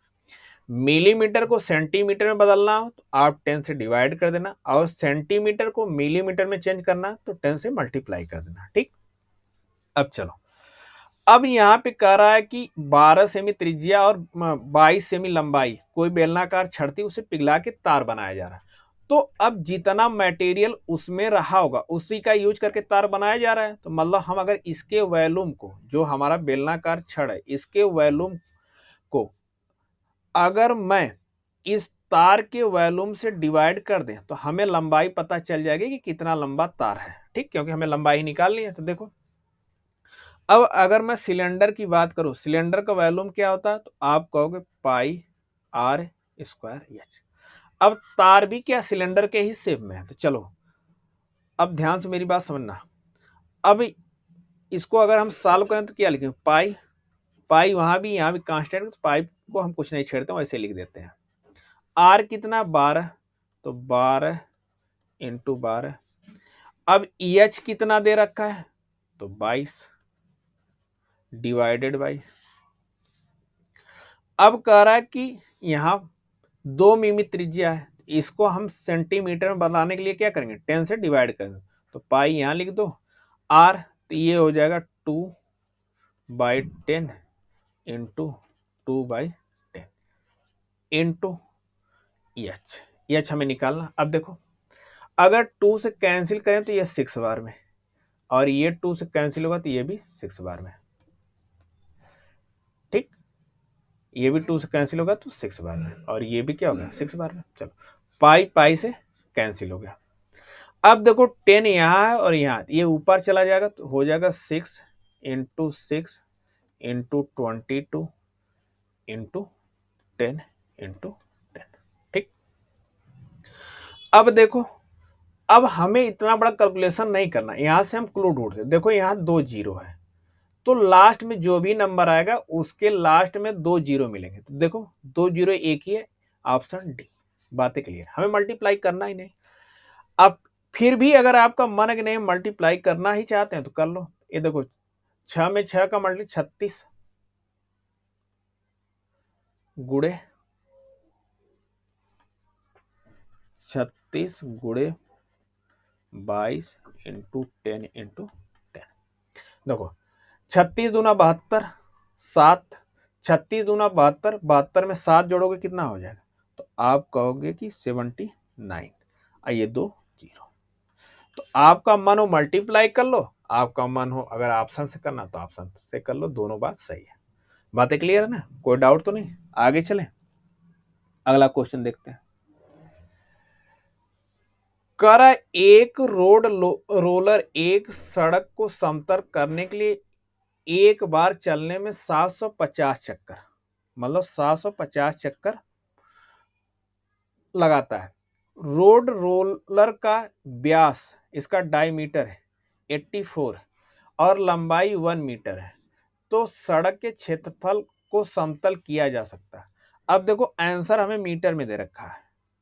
मिलीमीटर को सेंटीमीटर में बदलना हो तो आप 10 से डिवाइड कर देना, और सेंटीमीटर को मिलीमीटर में चेंज करना तो 10 से मल्टीप्लाई कर देना। ठीक, अब चलो, अब यहाँ पे कह रहा है कि 12 सेमी त्रिज्या और 22 सेमी लंबाई कोई बेलनाकार छड़ थी, उसे पिघला के तार बनाया जा रहा है। तो अब जितना मटेरियल उसमें रहा होगा उसी का यूज करके तार बनाया जा रहा है। तो मतलब हम अगर इसके वॉल्यूम को, जो हमारा बेलनाकार छड़ है, इसके वॉल्यूम को अगर मैं इस तार के वॉल्यूम से डिवाइड कर दें तो हमें लंबाई पता चल जाएगी कि कितना लंबा तार है। ठीक, क्योंकि हमें लंबाई निकालनी है। तो देखो, अब अगर मैं सिलेंडर की बात करूं, सिलेंडर का वॉल्यूम क्या होता है, तो आप कहोगे πr²h। अब तार भी क्या सिलेंडर के ही शेप में है। तो चलो अब ध्यान से मेरी बात समझना, अब इसको अगर हम सॉल्व करें तो क्या लिखेंगे, पाई, पाई वहां भी यहाँ भी कांस्टेंट, तो पाई को हम कुछ नहीं छेड़ते, वैसे लिख देते हैं। आर कितना 12, तो 12×12। अब एच कितना दे रखा है, तो 22 डिवाइडेड बाई, अब कह रहा है कि यहाँ 2 मिमी त्रिज्या है, इसको हम सेंटीमीटर में बनाने के लिए क्या करेंगे, 10 से डिवाइड करेंगे। तो पाई यहाँ लिख दो, आर तो ये हो जाएगा 2/10 इंटू 2/10 इंटू एच, एच हमें निकालना। अब देखो, अगर 2 से कैंसिल करें तो ये 6 बार में, और ये 2 से कैंसिल होगा तो ये भी 6 बार में। ठीक, ये भी 2 से कैंसिल होगा तो 6 बार में, और ये भी क्या होगा 6 बार में। चलो, पाई पाई से कैंसिल हो गया। अब देखो 10 यहाँ है और यहाँ, ये ऊपर चला जाएगा तो हो जाएगा 6 इंटू 6 इंटू 22 इंटू 10 इंटू 10। ठीक, अब देखो, अब हमें इतना बड़ा कैलकुलेशन नहीं करना, यहां से हम क्लू ढूंढते। देखो यहाँ 2 जीरो है, तो लास्ट में जो भी नंबर आएगा उसके लास्ट में 2 जीरो मिलेंगे। तो देखो 2 जीरो एक ही है, ऑप्शन डी। बातें क्लियर, हमें मल्टीप्लाई करना ही नहीं। अब फिर भी अगर आपका मन है कि नहीं मल्टीप्लाई करना ही चाहते हैं तो कर लो। ये देखो 6 में 6 का मल्टी 36 गुड़े 36 गुड़े 22 इंटू 10 इंटू 10। देखो 36 दूना 72, 7, 36 दूना 72, 72 में 7 जोड़ोगे कितना हो जाएगा, तो आप कहोगे कि 79। आइए 2 जीरो। तो आपका मन हो मल्टीप्लाई कर लो, आपका मन हो अगर ऑप्शन से करना तो ऑप्शन से कर लो, दोनों बात सही है। बातें क्लियर है ना, कोई डाउट तो नहीं? आगे चलें, अगला क्वेश्चन देखते हैं। कर एक रोलर एक सड़क को समतल करने के लिए एक बार चलने में 750 चक्कर, मतलब 750 चक्कर लगाता है। रोड रोलर का व्यास, इसका डायमीटर है 84 और लंबाई 1 मीटर है, तो सड़क के क्षेत्रफल को समतल किया जा सकता है। अब देखो आंसर हमें मीटर में दे रखा है,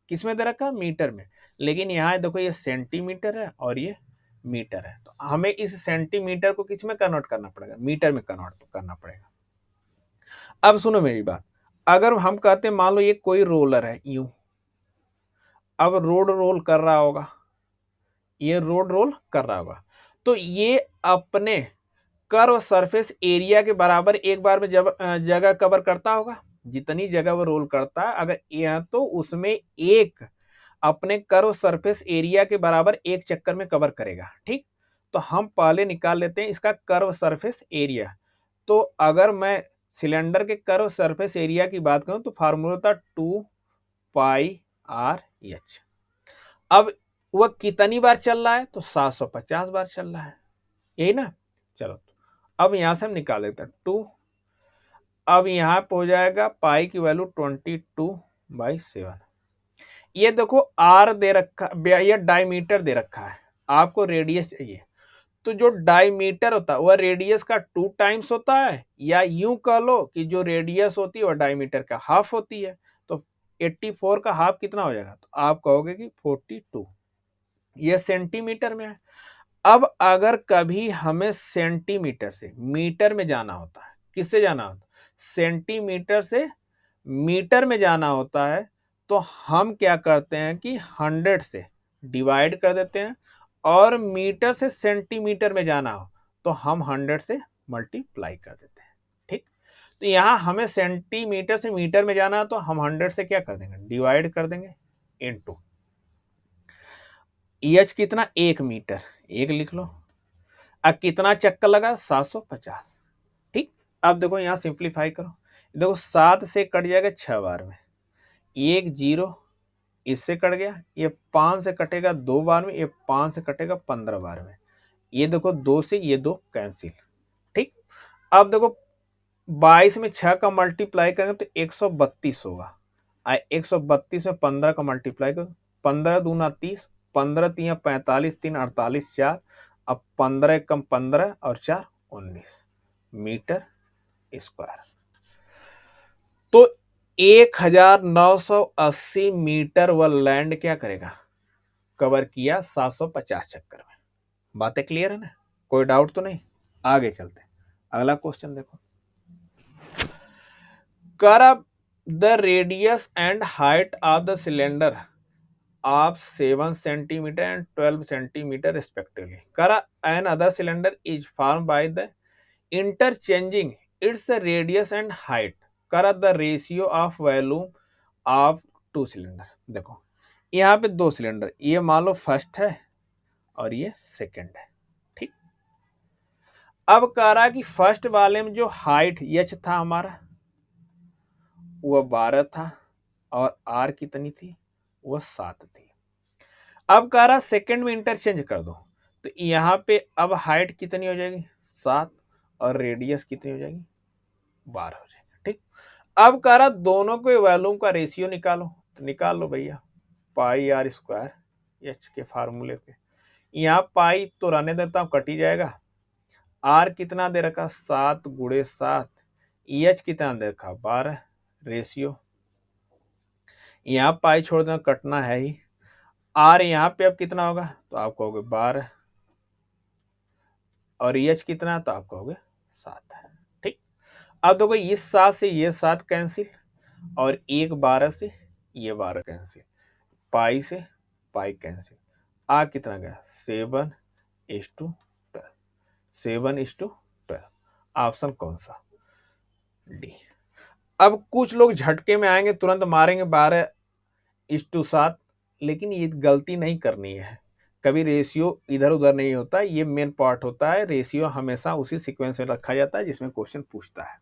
किस में दे रखा है, मीटर में, लेकिन यहाँ देखो ये सेंटीमीटर है और ये मीटर है, तो हमें इस सेंटीमीटर को किस में कन्वर्ट करना पड़ेगा, मीटर में कन्वर्ट करना पड़ेगा। अब सुनो मेरी बात, अगर हम कहते हैं मान लो ये कोई रोलर है यूं, अब रोड रोल कर रहा होगा, ये रोड रोल कर रहा होगा, तो ये अपने कर्व सरफेस एरिया के बराबर एक बार में जगह कवर करता होगा, जितनी जगह वो रोल करता है अगर यह, तो उसमें एक अपने कर्व सरफेस एरिया के बराबर एक चक्कर में कवर करेगा। ठीक, तो हम पहले निकाल लेते हैं इसका कर्व सरफेस एरिया। तो अगर मैं सिलेंडर के कर्व सरफेस एरिया की बात करूं तो फार्मूला था 2πr/h। अब वह कितनी बार चल रहा है, तो 750 बार चल रहा है, यही ना। चलो अब यहां से हम निकाल देते हैं 2, अब यहाँ पे हो जाएगा पाई की वैल्यू 22/7। ये देखो आर दे रखा, ये डायमीटर दे रखा है, आपको रेडियस चाहिए, तो जो डायमीटर होता है वह रेडियस का 2 टाइम्स होता है, या यूं कह लो कि जो रेडियस होती है वह डायमीटर का हाफ होती है। तो 84 का हाफ कितना हो जाएगा, तो आप कहोगे कि 42, ये सेंटीमीटर में है। अब अगर कभी हमें सेंटीमीटर से मीटर में जाना होता है, किससे जाना होता है, सेंटीमीटर से मीटर में जाना होता है, तो हम क्या करते हैं कि 100 से डिवाइड कर देते हैं, और मीटर से सेंटीमीटर में जाना हो तो हम 100 से मल्टीप्लाई कर देते हैं। ठीक, तो यहाँ हमें सेंटीमीटर से मीटर में जाना है तो हम 100 से क्या कर देंगे, डिवाइड कर देंगे, इनटू एच कितना, 1 मीटर, 1 लिख लो। अब कितना चक्कर लगा, 750। ठीक, अब देखो यहाँ सिंप्लीफाई करो, देखो 7 से कट जाएगा 6 बार में, 1 जीरो इससे कट गया, ये 5 से कटेगा 2 बार में, ये 5 से कटेगा 15 बार में, ये देखो 2 से ये 2 कैंसिल। ठीक, अब देखो 22 में 6 का मल्टीप्लाई करेंगे तो 132 होगा, 132 में 15 का मल्टीप्लाई करो, 15 दूना 30, 15 तिया 45, 3 48, 4, अब 15 कम 15 और 4 19 मीटर स्क्वायर। तो 1980 मीटर वह लैंड क्या करेगा, कवर किया 750 चक्कर में। बातें क्लियर है ना, कोई डाउट तो नहीं? आगे चलते हैं, अगला क्वेश्चन देखो। कर the radius and height of the cylinder of 7 centimeter and 12 centimeter respectively. Kara and other cylinder is formed by the interchanging its radius and height. Kara the ratio of volume of two cylinder. देखो यहाँ पे 2 सिलेंडर, ये मान लो फर्स्ट है और ये सेकंड है। ठीक, अब कह रहा कि फर्स्ट वाले में जो हाइट एच था हमारा वह 12 था, और आर कितनी थी, वह 7 थी। अब कह रहा सेकंड में इंटरचेंज कर दो, तो यहाँ पे अब हाइट कितनी हो जाएगी 7 और रेडियस कितनी हो जाएगी 12 हो जाएगी। ठीक, अब कह रहा दोनों के वॉल्यूम का रेशियो निकालो, तो निकाल लो भैया पाई आर स्क्वायर एच के फार्मूले पे। यहाँ पाई तो रहने देता हूँ, कट ही जाएगा। आर कितना दे रखा 7 × 7, एच कितना दे रखा 12, रेशियो यहाँ पाई छोड़ देना, कटना है ही। आर यहाँ पे अब कितना होगा, तो आप कहोगे 12 और एच कितना, तो आप कहोगे 7 है। ठीक, अब देखो इस 7 से ये 7 कैंसिल और एक 12 से ये 12 कैंसिल, पाई से पाई कैंसिल, आ कितना गया 7:12, 7:12। ऑप्शन कौन सा, डी। अब कुछ लोग झटके में आएंगे, तुरंत मारेंगे 12:7, लेकिन ये गलती नहीं करनी है। कभी रेशियो इधर उधर नहीं होता, ये मेन पार्ट होता है। रेशियो हमेशा उसी सीक्वेंस में रखा जाता है जिसमें क्वेश्चन पूछता है।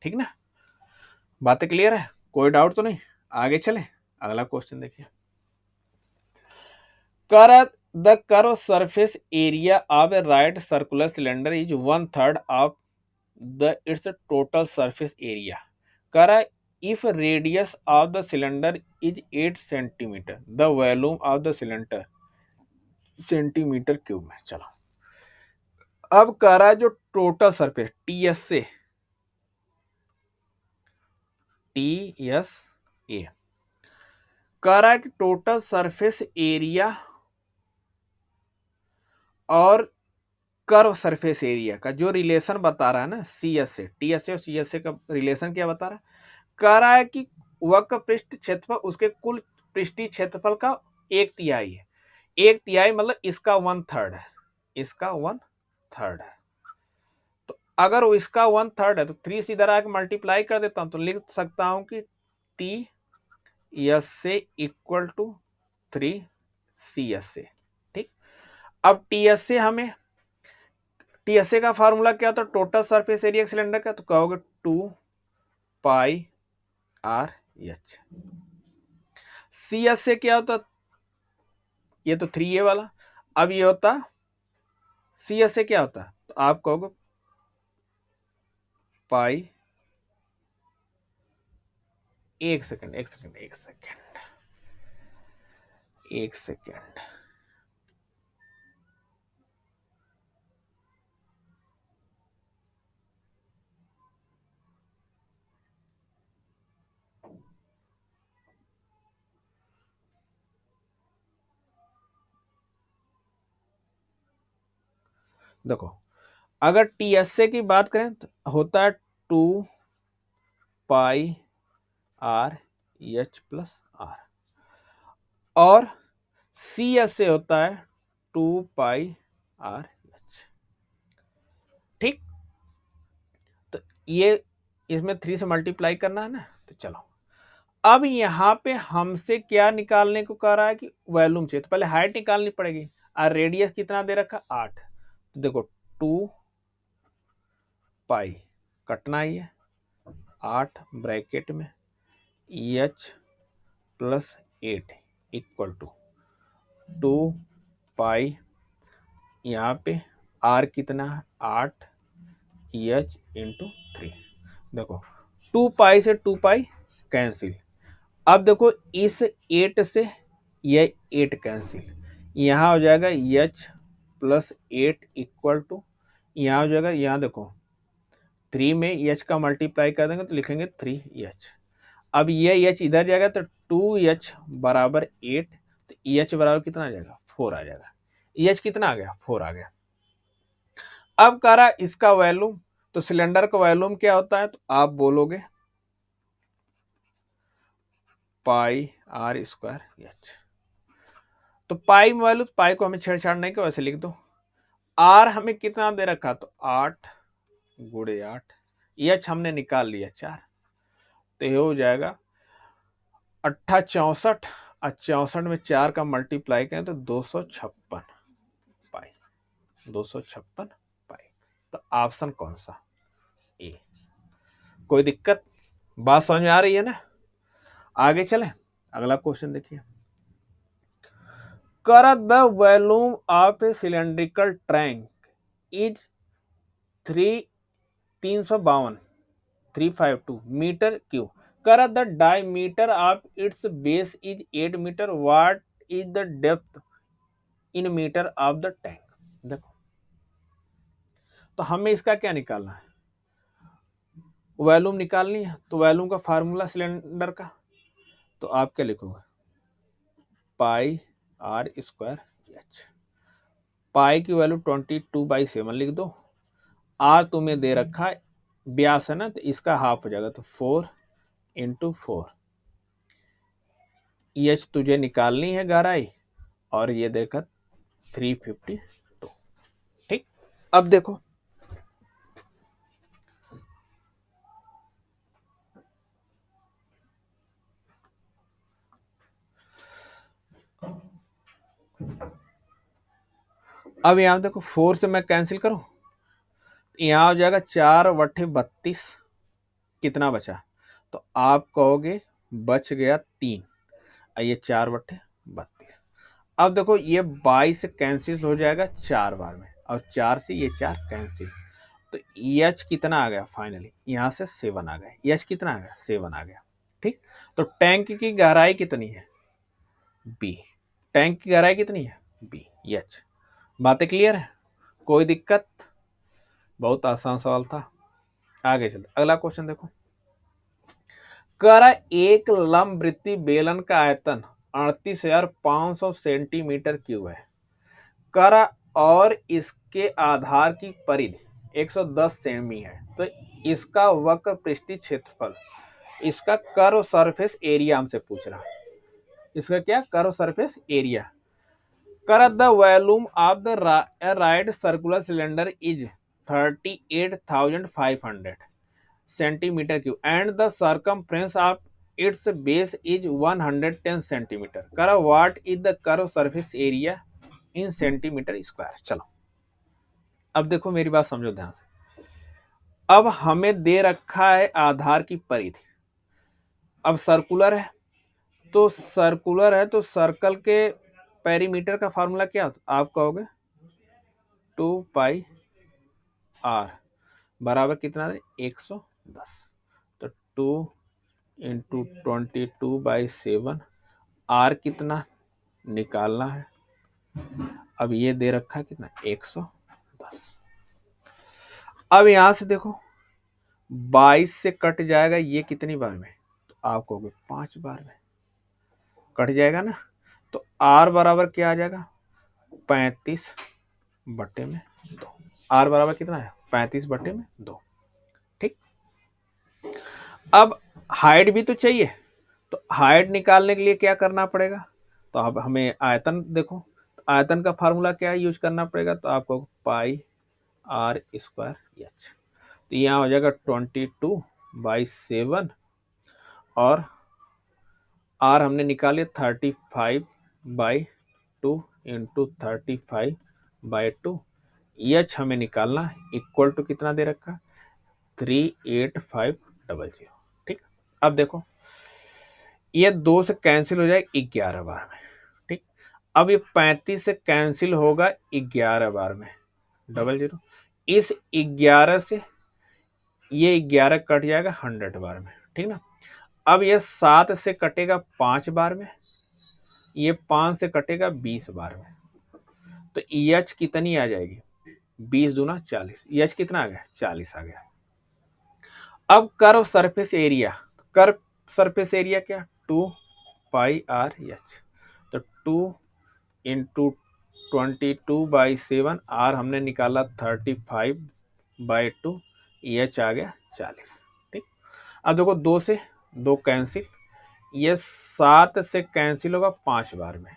ठीक ना, बातें क्लियर है, कोई डाउट तो नहीं? आगे चले, अगला क्वेश्चन देखिए। The curve surface area of A right circular cylinder is 1/3 of the it's total surface area. करा if radius of the cylinder is 8 centimeter, the volume of the cylinder centimetre cube में। चलो अब कह रहा है जो टोटल सरफेस टीएस ए कह रहा है कि टोटल सरफेस एरिया और कर्व सरफेस एरिया का जो रिलेशन बता रहा है ना, सीएस से, टीएस से और सीएस से का रिलेशन क्या बता रहा है, कह रहा है कि वक्र पृष्ठ क्षेत्रफल उसके कुल पृष्ठीय क्षेत्रफल का 1/3 है। 1/3 मतलब इसका 1/3 है, इसका 1/3 है। तो अगर वो इसका 1/3 है तो 3 से इधर आके मल्टीप्लाई कर देता हूं, तो लिख सकता हूं कि टी एस से इक्वल टू 3 सी एस से। ठीक, अब टी एस से हमें, टी एस ए का फॉर्मूला क्या होता है, टोटल सरफेस एरिया सिलेंडर का, तो कहोगे 2πr एच। सी एस से क्या होता, ये तो 3a वाला, अब ये होता सी एस से क्या होता, तो आप कहोगे पाई, एक सेकंड देखो, अगर टीएसए की बात करें तो होता है 2πr/h+r और सी एस से होता है 2πr/h। ठीक, तो ये इसमें 3 से मल्टीप्लाई करना है ना, तो चलो अब यहां पे हमसे क्या निकालने को कह रहा है कि वॉल्यूम चाहिए, तो पहले हाइट निकालनी पड़ेगी। और रेडियस कितना दे रखा 8, तो देखो 2π कटना ही है, 8 ब्रैकेट में h+8 इक्वल टू 2π, यहाँ पे r कितना 8 h इंटू 3। देखो 2π से 2π कैंसिल, अब देखो इस 8 से यह 8 कैंसिल, यहाँ हो जाएगा h+8 इक्वल टू, यहाँ हो जाएगा, यहाँ देखो 3 में h का मल्टीप्लाई कर देंगे तो लिखेंगे 3h। अब ये h इधर जाएगा तो 2h बराबर 8, तो h बराबर कितना आ जाएगा 4 आ जाएगा। h कितना आ गया 4 आ गया। अब कह रहा इसका वॉल्यूम, तो सिलेंडर का वॉल्यूम क्या होता है, तो आप बोलोगे πr²h। तो पाई में वैल्यू, पाई को हमें छेड़छाड़ नहीं कर, वैसे लिख दो। आर हमें कितना दे रखा, तो 8 × 8, एच हमने निकाल लिया 4, तो ये हो जाएगा 8×64 और 64 में 4 का मल्टीप्लाई करें तो 256 पाई, 256 पाई। तो ऑप्शन कौन सा, ए। कोई दिक्कत, बात समझ में आ रही है ना? आगे चले, अगला क्वेश्चन देखिए। कर the volume of a cylindrical tank is 352 352 metre cube. कर the diameter of its base is 8 metre. What is the depth in metre of the tank. देखो, तो हमें इसका क्या निकालना है, वॉल्यूम निकालनी है। तो वॉल्यूम का फार्मूला सिलेंडर का, तो आप क्या लिखोगे, पाई आर स्क्वायर एच। पाई की वैल्यू 22/7 लिख दो। आर तुम्हें दे रखा है व्यास है ना, तो इसका हाफ हो जाएगा, तो 4 × 4। एच तुझे निकालनी है गहराई, और ये देखा 352। ठीक, अब देखो, अब यहां देखो 4 से मैं कैंसिल करूं, यहां हो जाएगा 4/32। कितना बचा, तो आप कहोगे बच गया 3। ये 4/32। अब देखो ये 22 कैंसिल हो जाएगा 4 बार में, और 4 से ये 4 कैंसिल। तो एच कितना आ गया, फाइनली यहां से 7 आ गया। एच कितना आ गया, 7 आ गया। ठीक, तो टैंक की गहराई कितनी है, बी। टैंक की गहराई कितनी है, बी। एच। बातें क्लियर है, कोई दिक्कत। बहुत आसान सवाल था। आगे चलते, अगला क्वेश्चन देखो। कर एक लंबवृत्तीय बेलन का आयतन 38,500 सेंटीमीटर क्यूब है। कर और इसके आधार की परिधि 110 सेमी है। तो इसका वक्र पृष्ठीय क्षेत्रफल, इसका कर्व सरफेस एरिया हमसे पूछ रहा है। इसका क्या, कर्व सरफेस एरिया। कर the volume of the right circular cylinder is 38,500 centimetre cube and the circumference of its base is 110 centimetre. कर what is the curve surface area in centimetre square. चलो, अब देखो मेरी बात समझो ध्यान से। अब हमें दे रखा है आधार की परिधि। अब सर्कुलर है, तो सर्कल के पेरीमीटर का फॉर्मूला क्या होता, आप कहोगे 2πr बराबर कितना है, 110। तो 2 × 22/7, आर कितना निकालना है। अब ये दे रखा है कितना, 110। अब यहां से देखो 22 से कट जाएगा ये कितनी बार में, तो आप कहोगे 5 बार में कट जाएगा ना। तो आर बराबर क्या आ जाएगा, 35/2। आर बराबर कितना है, 35/2। ठीक, अब हाइट भी तो चाहिए, तो हाइट निकालने के लिए क्या करना पड़ेगा, तो अब हमें आयतन देखो, आयतन का फार्मूला क्या यूज करना पड़ेगा, तो आपको पाई आर स्क्वायर एच। तो यहाँ हो जाएगा 22/7, और आर हमने निकाले 35/2 × 35/2। एच हमें निकालना इक्वल टू कितना दे रखा, 38500। ठीक, अब देखो ये 2 से कैंसिल हो जाए 11 बार में। ठीक, अब ये 35 से कैंसिल होगा 11 बार में, 00। इस 11 से ये 11 कट जाएगा 100 बार में। ठीक ना, अब ये 7 से कटेगा 5 बार में, ये 5 से कटेगा 20 बार में। तो एच कितनी आ जाएगी, 20 दूना 40। एच कितना आ गया, 40 आ गया। अब curve surface area, curve surface area क्या, 2πr/h। तो 2 × 22/7, आर हमने निकाला 35/2, एच आ गया 40। ठीक, अब देखो 2 से 2 कैंसिल, ये 7 से कैंसिल होगा 5 बार में।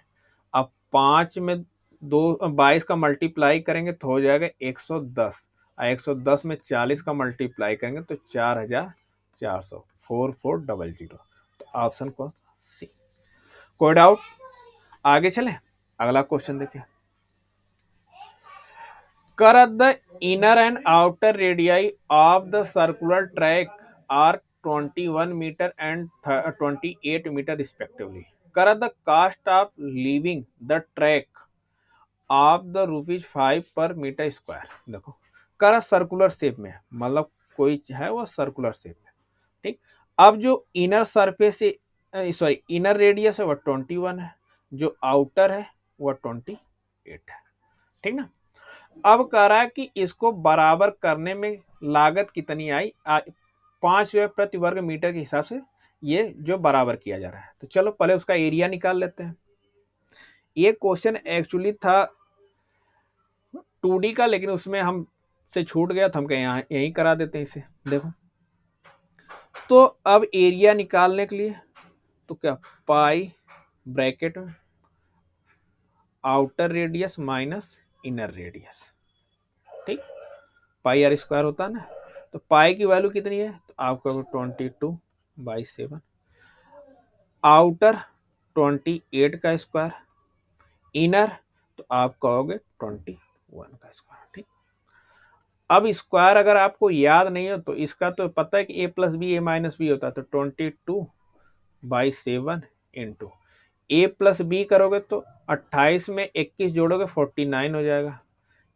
अब 5 में 22 का मल्टीप्लाई करेंगे तो हो जाएगा 110, और 110 में 40 का मल्टीप्लाई करेंगे तो 4400, 4400। तो ऑप्शन को सी। कोई डाउट, आगे चले, अगला क्वेश्चन देखिए। कर the inner and outer radii of the circular track are 21 metre and 28 metre respectively. करा the cost of leaving the track of the ₹5 per metre square. देखो करा सर्कुलर शेप में, मतलब कोई है वो सर्कुलर शेप में, ठीक। अब जो inner surface sorry inner radius है वो 21 है, जो आउटर है वो 28 है, ठीक ना। अब कह रहा है कि इसको बराबर करने में लागत कितनी आई, 5 प्रति वर्ग मीटर के हिसाब से ये जो बराबर किया जा रहा है। तो चलो पहले उसका एरिया निकाल लेते हैं। ये क्वेश्चन एक्चुअली था 2D का, लेकिन उसमें हम से छूट गया तो हम कहें यहाँ यहीं करा देते हैं इसे। देखो तो अब एरिया निकालने के लिए तो क्या, पाई ब्रैकेट में outer radius minus inner radius, ठीक, पाई आर स्क्वायर होता है ना। तो पाई की वैल्यू कितनी है, तो आपका 22/7, आउटर 28 का स्क्वायर, इनर तो आप कहोगे 21 का स्क्वायर, ठीक। अब स्क्वायर अगर आपको याद नहीं हो तो इसका तो पता है कि a+b a-b होता है, तो 22/7 इंटू a+b करोगे तो 28 में 21 जोड़ोगे 49 हो जाएगा,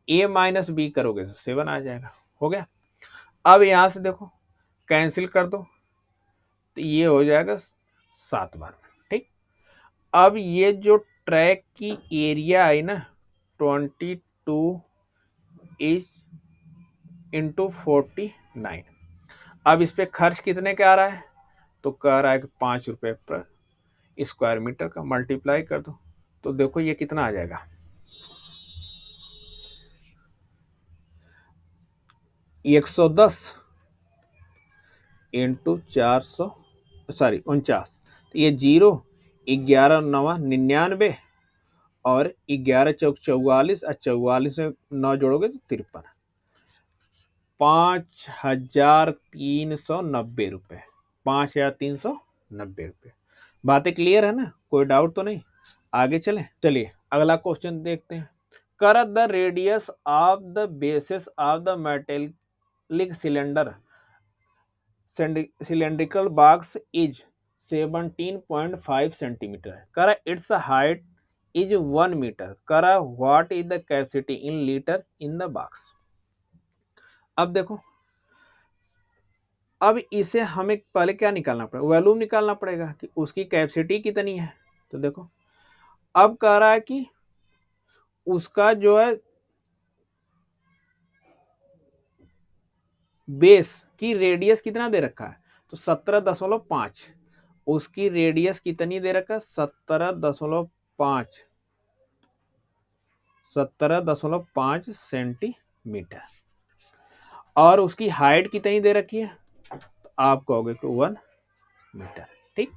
a-b करोगे तो 7 आ जाएगा, हो गया। अब यहां से देखो कैंसिल कर दो तो ये हो जाएगा 7 बार में, ठीक। अब ये जो ट्रैक की एरिया आई ना 22 इज इंटू 49, अब इस पे खर्च कितने का आ रहा है, तो कह रहा है कि 5 रुपए पर स्क्वायर मीटर का, मल्टीप्लाई कर दो तो देखो ये कितना आ जाएगा, 110 इंटू 400 सॉरी 49, तो ये 0, 11×9 = 99 और 11×4 = 44 और 44 में 9 जोड़ोगे तो 53, 5,390 रुपये, 5,390 रुपये। बातें क्लियर है ना, कोई डाउट तो नहीं, आगे चले। चलिए अगला क्वेश्चन देखते हैं। कर the radius of the bases of the metallic cylindrical box is 17.5 centimetre, करा इट्स हाइट इज 1 मीटर, करा what is the capacity in litre in the box. अब देखो, अब इसे हमें पहले क्या निकालना पड़ेगा, वॉल्यूम निकालना पड़ेगा कि उसकी कैपेसिटी कितनी है। तो देखो अब कह रहा है कि उसका जो है बेस की रेडियस कितना दे रखा है, तो 17.5, उसकी रेडियस कितनी दे रखा है, 17.5 सेंटीमीटर, और उसकी हाइट कितनी दे रखी है, तो आप कहोगे कि 1 मीटर, ठीक।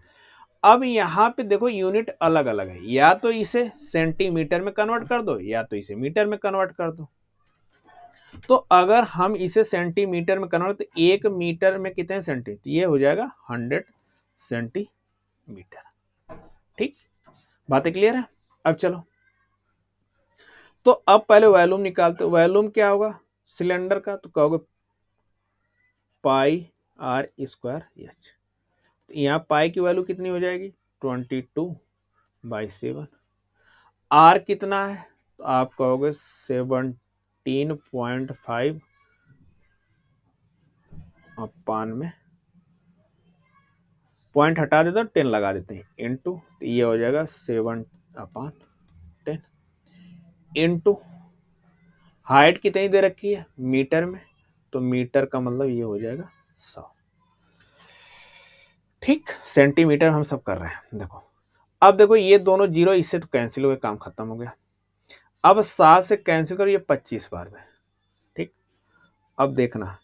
अब यहाँ पे देखो यूनिट अलग अलग है, या तो इसे सेंटीमीटर में कन्वर्ट कर दो या तो इसे मीटर में कन्वर्ट कर दो। तो अगर हम इसे सेंटीमीटर में कन्वर्ट, तो 1 मीटर में कितने सेंटी, तो ये हो जाएगा 100 सेंटीमीटर, ठीक। बातें क्लियर है। अब चलो, तो अब पहले वॉल्यूम निकालते, वॉल्यूम क्या होगा सिलेंडर का, तो कहोगे पाई आर स्क्वायर एच, तो यहाँ पाई की वैल्यू कितनी हो जाएगी 22/7, आर कितना है तो आप कहोगे 17.5 अपान में पॉइंट हटा देते 10 लगा देते हैं इंटू, तो ये हो जाएगा 7/10 इंटू हाइट कितनी दे रखी है मीटर में, तो मीटर का मतलब ये हो जाएगा 100, ठीक। सेंटीमीटर हम सब कर रहे हैं। देखो अब देखो ये दोनों जीरो इससे तो कैंसिल हो गया, काम खत्म हो गया। अब 7 से कैंसिल करो ये 25 बार में, ठीक। अब देखना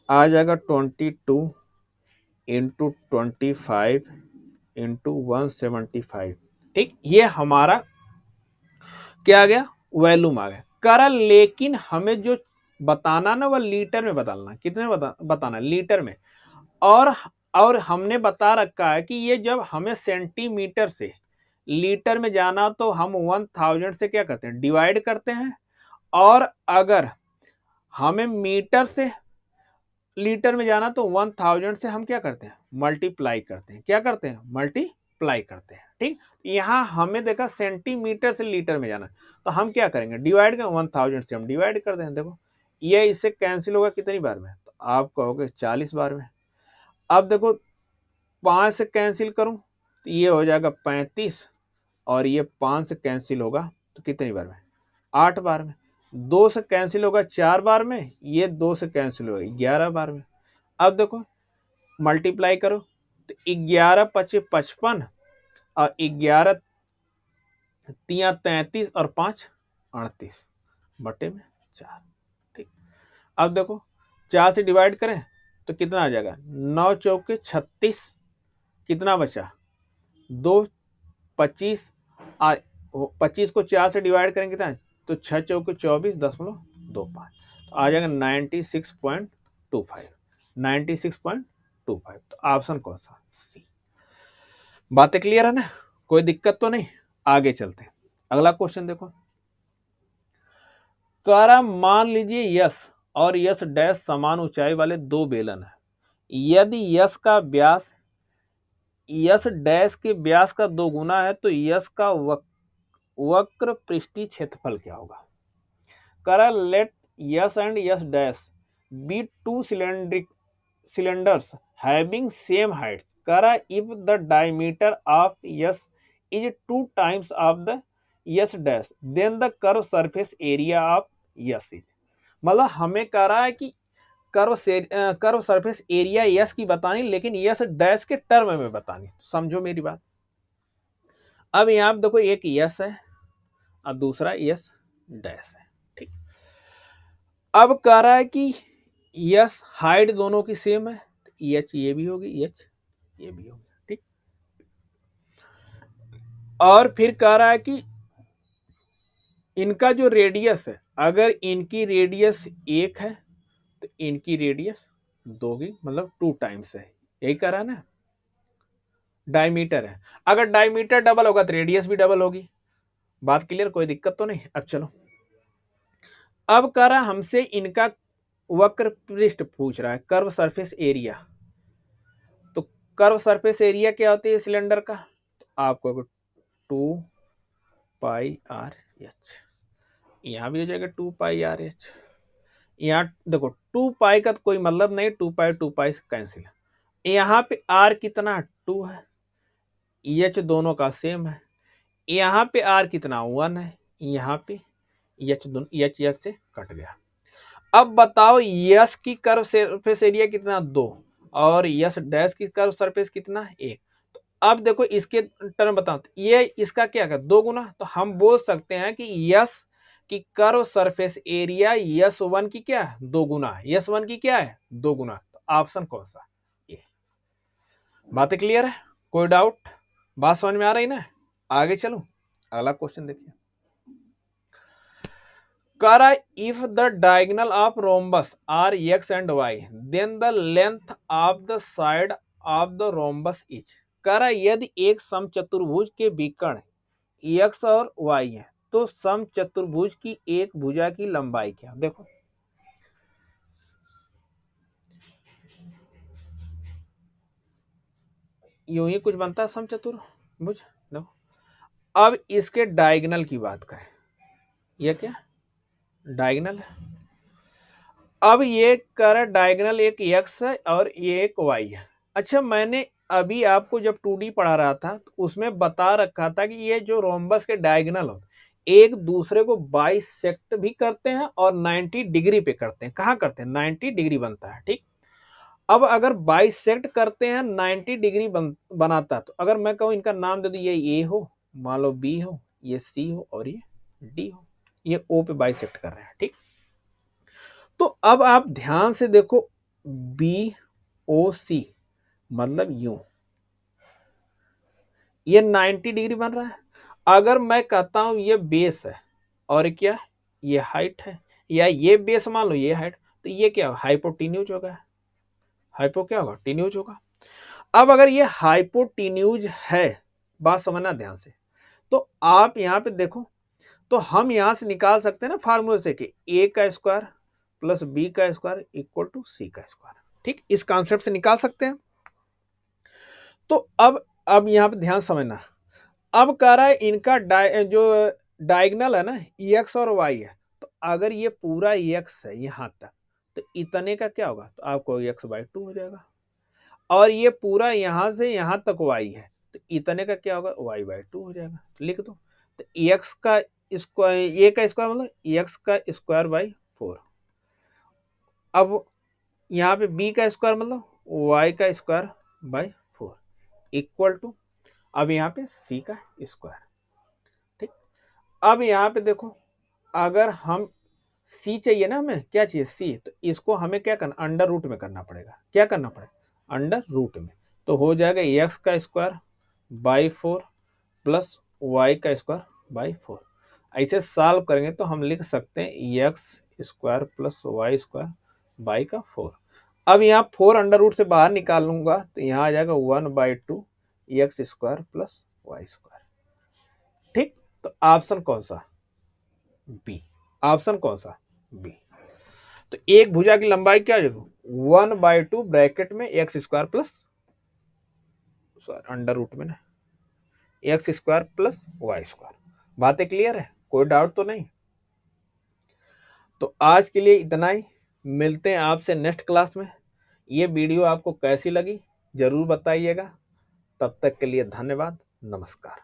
आ जाएगा 22 इंटू 25 इंटू 175, ठीक। ये हमारा क्या आ गया, वॉल्यूम आ गया करा, लेकिन हमें जो बताना ना वह लीटर में बताना, कितने बताना लीटर में, और हमने बता रखा है कि ये जब हमें सेंटीमीटर से लीटर में जाना तो हम 1000 से क्या करते हैं, डिवाइड करते हैं, और अगर हमें मीटर से लीटर में जाना तो 1000 से हम क्या करते हैं, मल्टीप्लाई करते हैं, क्या करते हैं, मल्टीप्लाई करते हैं, ठीक, यहाँ हमें देखा सेंटीमीटर से लीटर में जाना, तो हम क्या करेंगे, डिवाइड का 1000 से हम डिवाइड कर दें। देखो ये इससे कैंसिल होगा कितनी बार में, तो आप कहोगे 40 बार में। अब देखो 5 से कैंसिल करूं तो ये हो जाएगा 35, और ये 5 से कैंसिल होगा तो कितनी बार में, 8 बार में। 2 से कैंसिल होगा 4 बार में, ये 2 से कैंसिल होगा 11 बार में। अब देखो मल्टीप्लाई करो तो 11 पचे 55, और 11 तिया 33, और 5 38 बटे में 4। ठीक, अब देखो 4 से डिवाइड करें तो कितना आ जाएगा, 9 चौके 36, कितना बचा 2, 25, 25 को 4 से डिवाइड करेंगे कितना, तो 6 चौके 24.25, तो आ जाएगा 96.25, 96.25। तो ऑप्शन कौन सा, सी। बातें क्लियर है ना, कोई दिक्कत तो नहीं। आगे चलते हैं, अगला क्वेश्चन देखो। करा मान लीजिए यस और यस डैश समान ऊंचाई वाले दो बेलन है। यदि यस का व्यास यस डैश के व्यास का 2 गुना है तो यस का वक्र पृष्ठीय क्षेत्रफल क्या होगा। करा let S and S dash be two cylinders having same height. करा if the diameter of yes is 2 times of the yes dash then the curve surface area of yes is। मतलब हमें कह रहा है कि कर्व सरफेस एरिया यस की बतानी, लेकिन यस डैश के टर्म में बतानी। समझो मेरी बात। अब यहां पे देखो एक यस है और दूसरा यस डैश है। ठीक, अब कह रहा है कि यस हाइट दोनों की सेम है, एच ये भी होगी, एच ये भी होगी। ठीक, और फिर कह रहा है कि इनका जो रेडियस है, अगर इनकी रेडियस 1 है तो इनकी रेडियस 2 होगी, मतलब 2 टाइम्स है। यही कह रहा है ना, डायमीटर है, अगर डायमीटर डबल होगा तो रेडियस भी डबल होगी। बात क्लियर, कोई दिक्कत तो नहीं। अब चलो, अब कह रहा है हमसे इनका वक्र पृष्ठ पूछ रहा है, कर्व सरफेस एरिया। तो कर्व सरफेस एरिया क्या होती है सिलेंडर का, तो आपको 2 पाई आर एच, यहां भी हो जाएगा 2 पाई आर एच। यहाँ देखो 2 पाई का तो कोई मतलब नहीं, 2 पाई से कैंसिल है। यहाँ पे आर कितना 2 है, एच दोनों का सेम है। यहाँ पे आर कितना 1 है, यहाँ पे एच से कट गया। अब बताओ यस की कर्व सरफेस एरिया कितना 2, और यस डैश की कर्व सरफेस कितना 1। तो अब देखो इसके टर्म बताओ, तो ये इसका क्या है 2 गुना, तो हम बोल सकते हैं कि यस की curve surface area yes one की क्या है 2 गुना है, यस वन की क्या है 2 गुना। तो ऑप्शन कौन सा, ये। बातें क्लियर है, कोई डाउट, बात समझ में आ रही ना। आगे चलो, अगला क्वेश्चन देखिए। करा if the diagonal of rhombus are x and y then the length of the side of the rhombus is। करा यदि एक समचतुर्भुज के विकर्ण x और y है तो समचतुर्भुज की एक भुजा की लंबाई क्या। देखो यूं ही कुछ बनता है समचतुर्भुज। देखो अब इसके डायगोनल की बात करें, यह क्या डायगोनल है। अब ये कर डायगोनल एक x है और ये एक y है। अच्छा, मैंने अभी आपको जब 2D पढ़ा रहा था तो उसमें बता रखा था कि ये जो रोम्बस के डायगोनल हो एक दूसरे को बाइसेक्ट भी करते हैं और 90 डिग्री पे करते हैं। कहाँ करते हैं, 90 डिग्री बनता है। ठीक, अब अगर बाइसेक्ट करते हैं 90 डिग्री बनाता है, तो अगर मैं कहूँ इनका नाम दे दो, ये A हो, मान लो B हो, ये C हो और ये D हो, ये O पे बाइसेक्ट कर रहे हैं। ठीक, तो अब आप ध्यान से देखो BOC मतलब यूं, ये 90 डिग्री बन रहा है। अगर मैं कहता हूं ये बेस है और क्या ये हाइट है, या ये बेस मान लो ये हाइट, तो ये क्या हाइपोटेन्यूज होगा। हाइपो क्या होगा, टेन्यूज होगा। अब अगर ये हाइपोटेन्यूज है, बात समझना ध्यान से, तो आप यहां पे देखो, तो हम यहां से निकाल सकते हैं ना फार्मूले से कि a का स्क्वायर प्लस b का स्क्वायर इक्वल टू c का स्क्वायर। ठीक, इस कॉन्सेप्ट से निकाल सकते हैं। तो अब यहां पे ध्यान समझना, अब कह रहा है इनका जो डायगनल है ना एक्स और वाई है, तो अगर ये पूरा एक्स है यहाँ तक, तो इतने का क्या होगा, तो आपको एक्स बाई टू हो जाएगा। और ये पूरा यहाँ से यहाँ तक वाई है, तो इतने का क्या होगा, वाई बाई टू हो जाएगा। तो लिख दो, तो एक्स का स्क्वायर, ए का स्क्वायर मतलब एक्स का स्क्वायर बाई फोर। अब यहाँ पे बी का स्क्वायर मतलब वाई का square by four equal to, अब यहाँ पे सी का स्क्वायर। ठीक, अब यहाँ पे देखो, अगर हम सी चाहिए ना, हमें क्या चाहिए, सी, तो इसको हमें क्या करना, अंडर रूट में करना पड़ेगा। क्या करना पड़ेगा, अंडर रूट में। तो हो जाएगा एक्स का square by four plus Y का स्क्वायर बाई फोर। ऐसे सॉल्व करेंगे तो हम लिख सकते हैं X square plus Y square by का फोर। अब यहाँ फोर अंडर रूट से बाहर निकालूंगा तो यहाँ आ जाएगा one by two X square plus Y square. ठीक, तो ऑप्शन कौन सा, बी। ऑप्शन कौन सा, बी। तो एक भुजा की लंबाई क्या है, वन बाई टू ब्रैकेट में X square plus under root में ना X square plus Y square. बातें क्लियर है, कोई डाउट तो नहीं। तो आज के लिए इतना ही, मिलते हैं आपसे नेक्स्ट क्लास में। ये वीडियो आपको कैसी लगी जरूर बताइएगा। तब तक के लिए धन्यवाद, नमस्कार।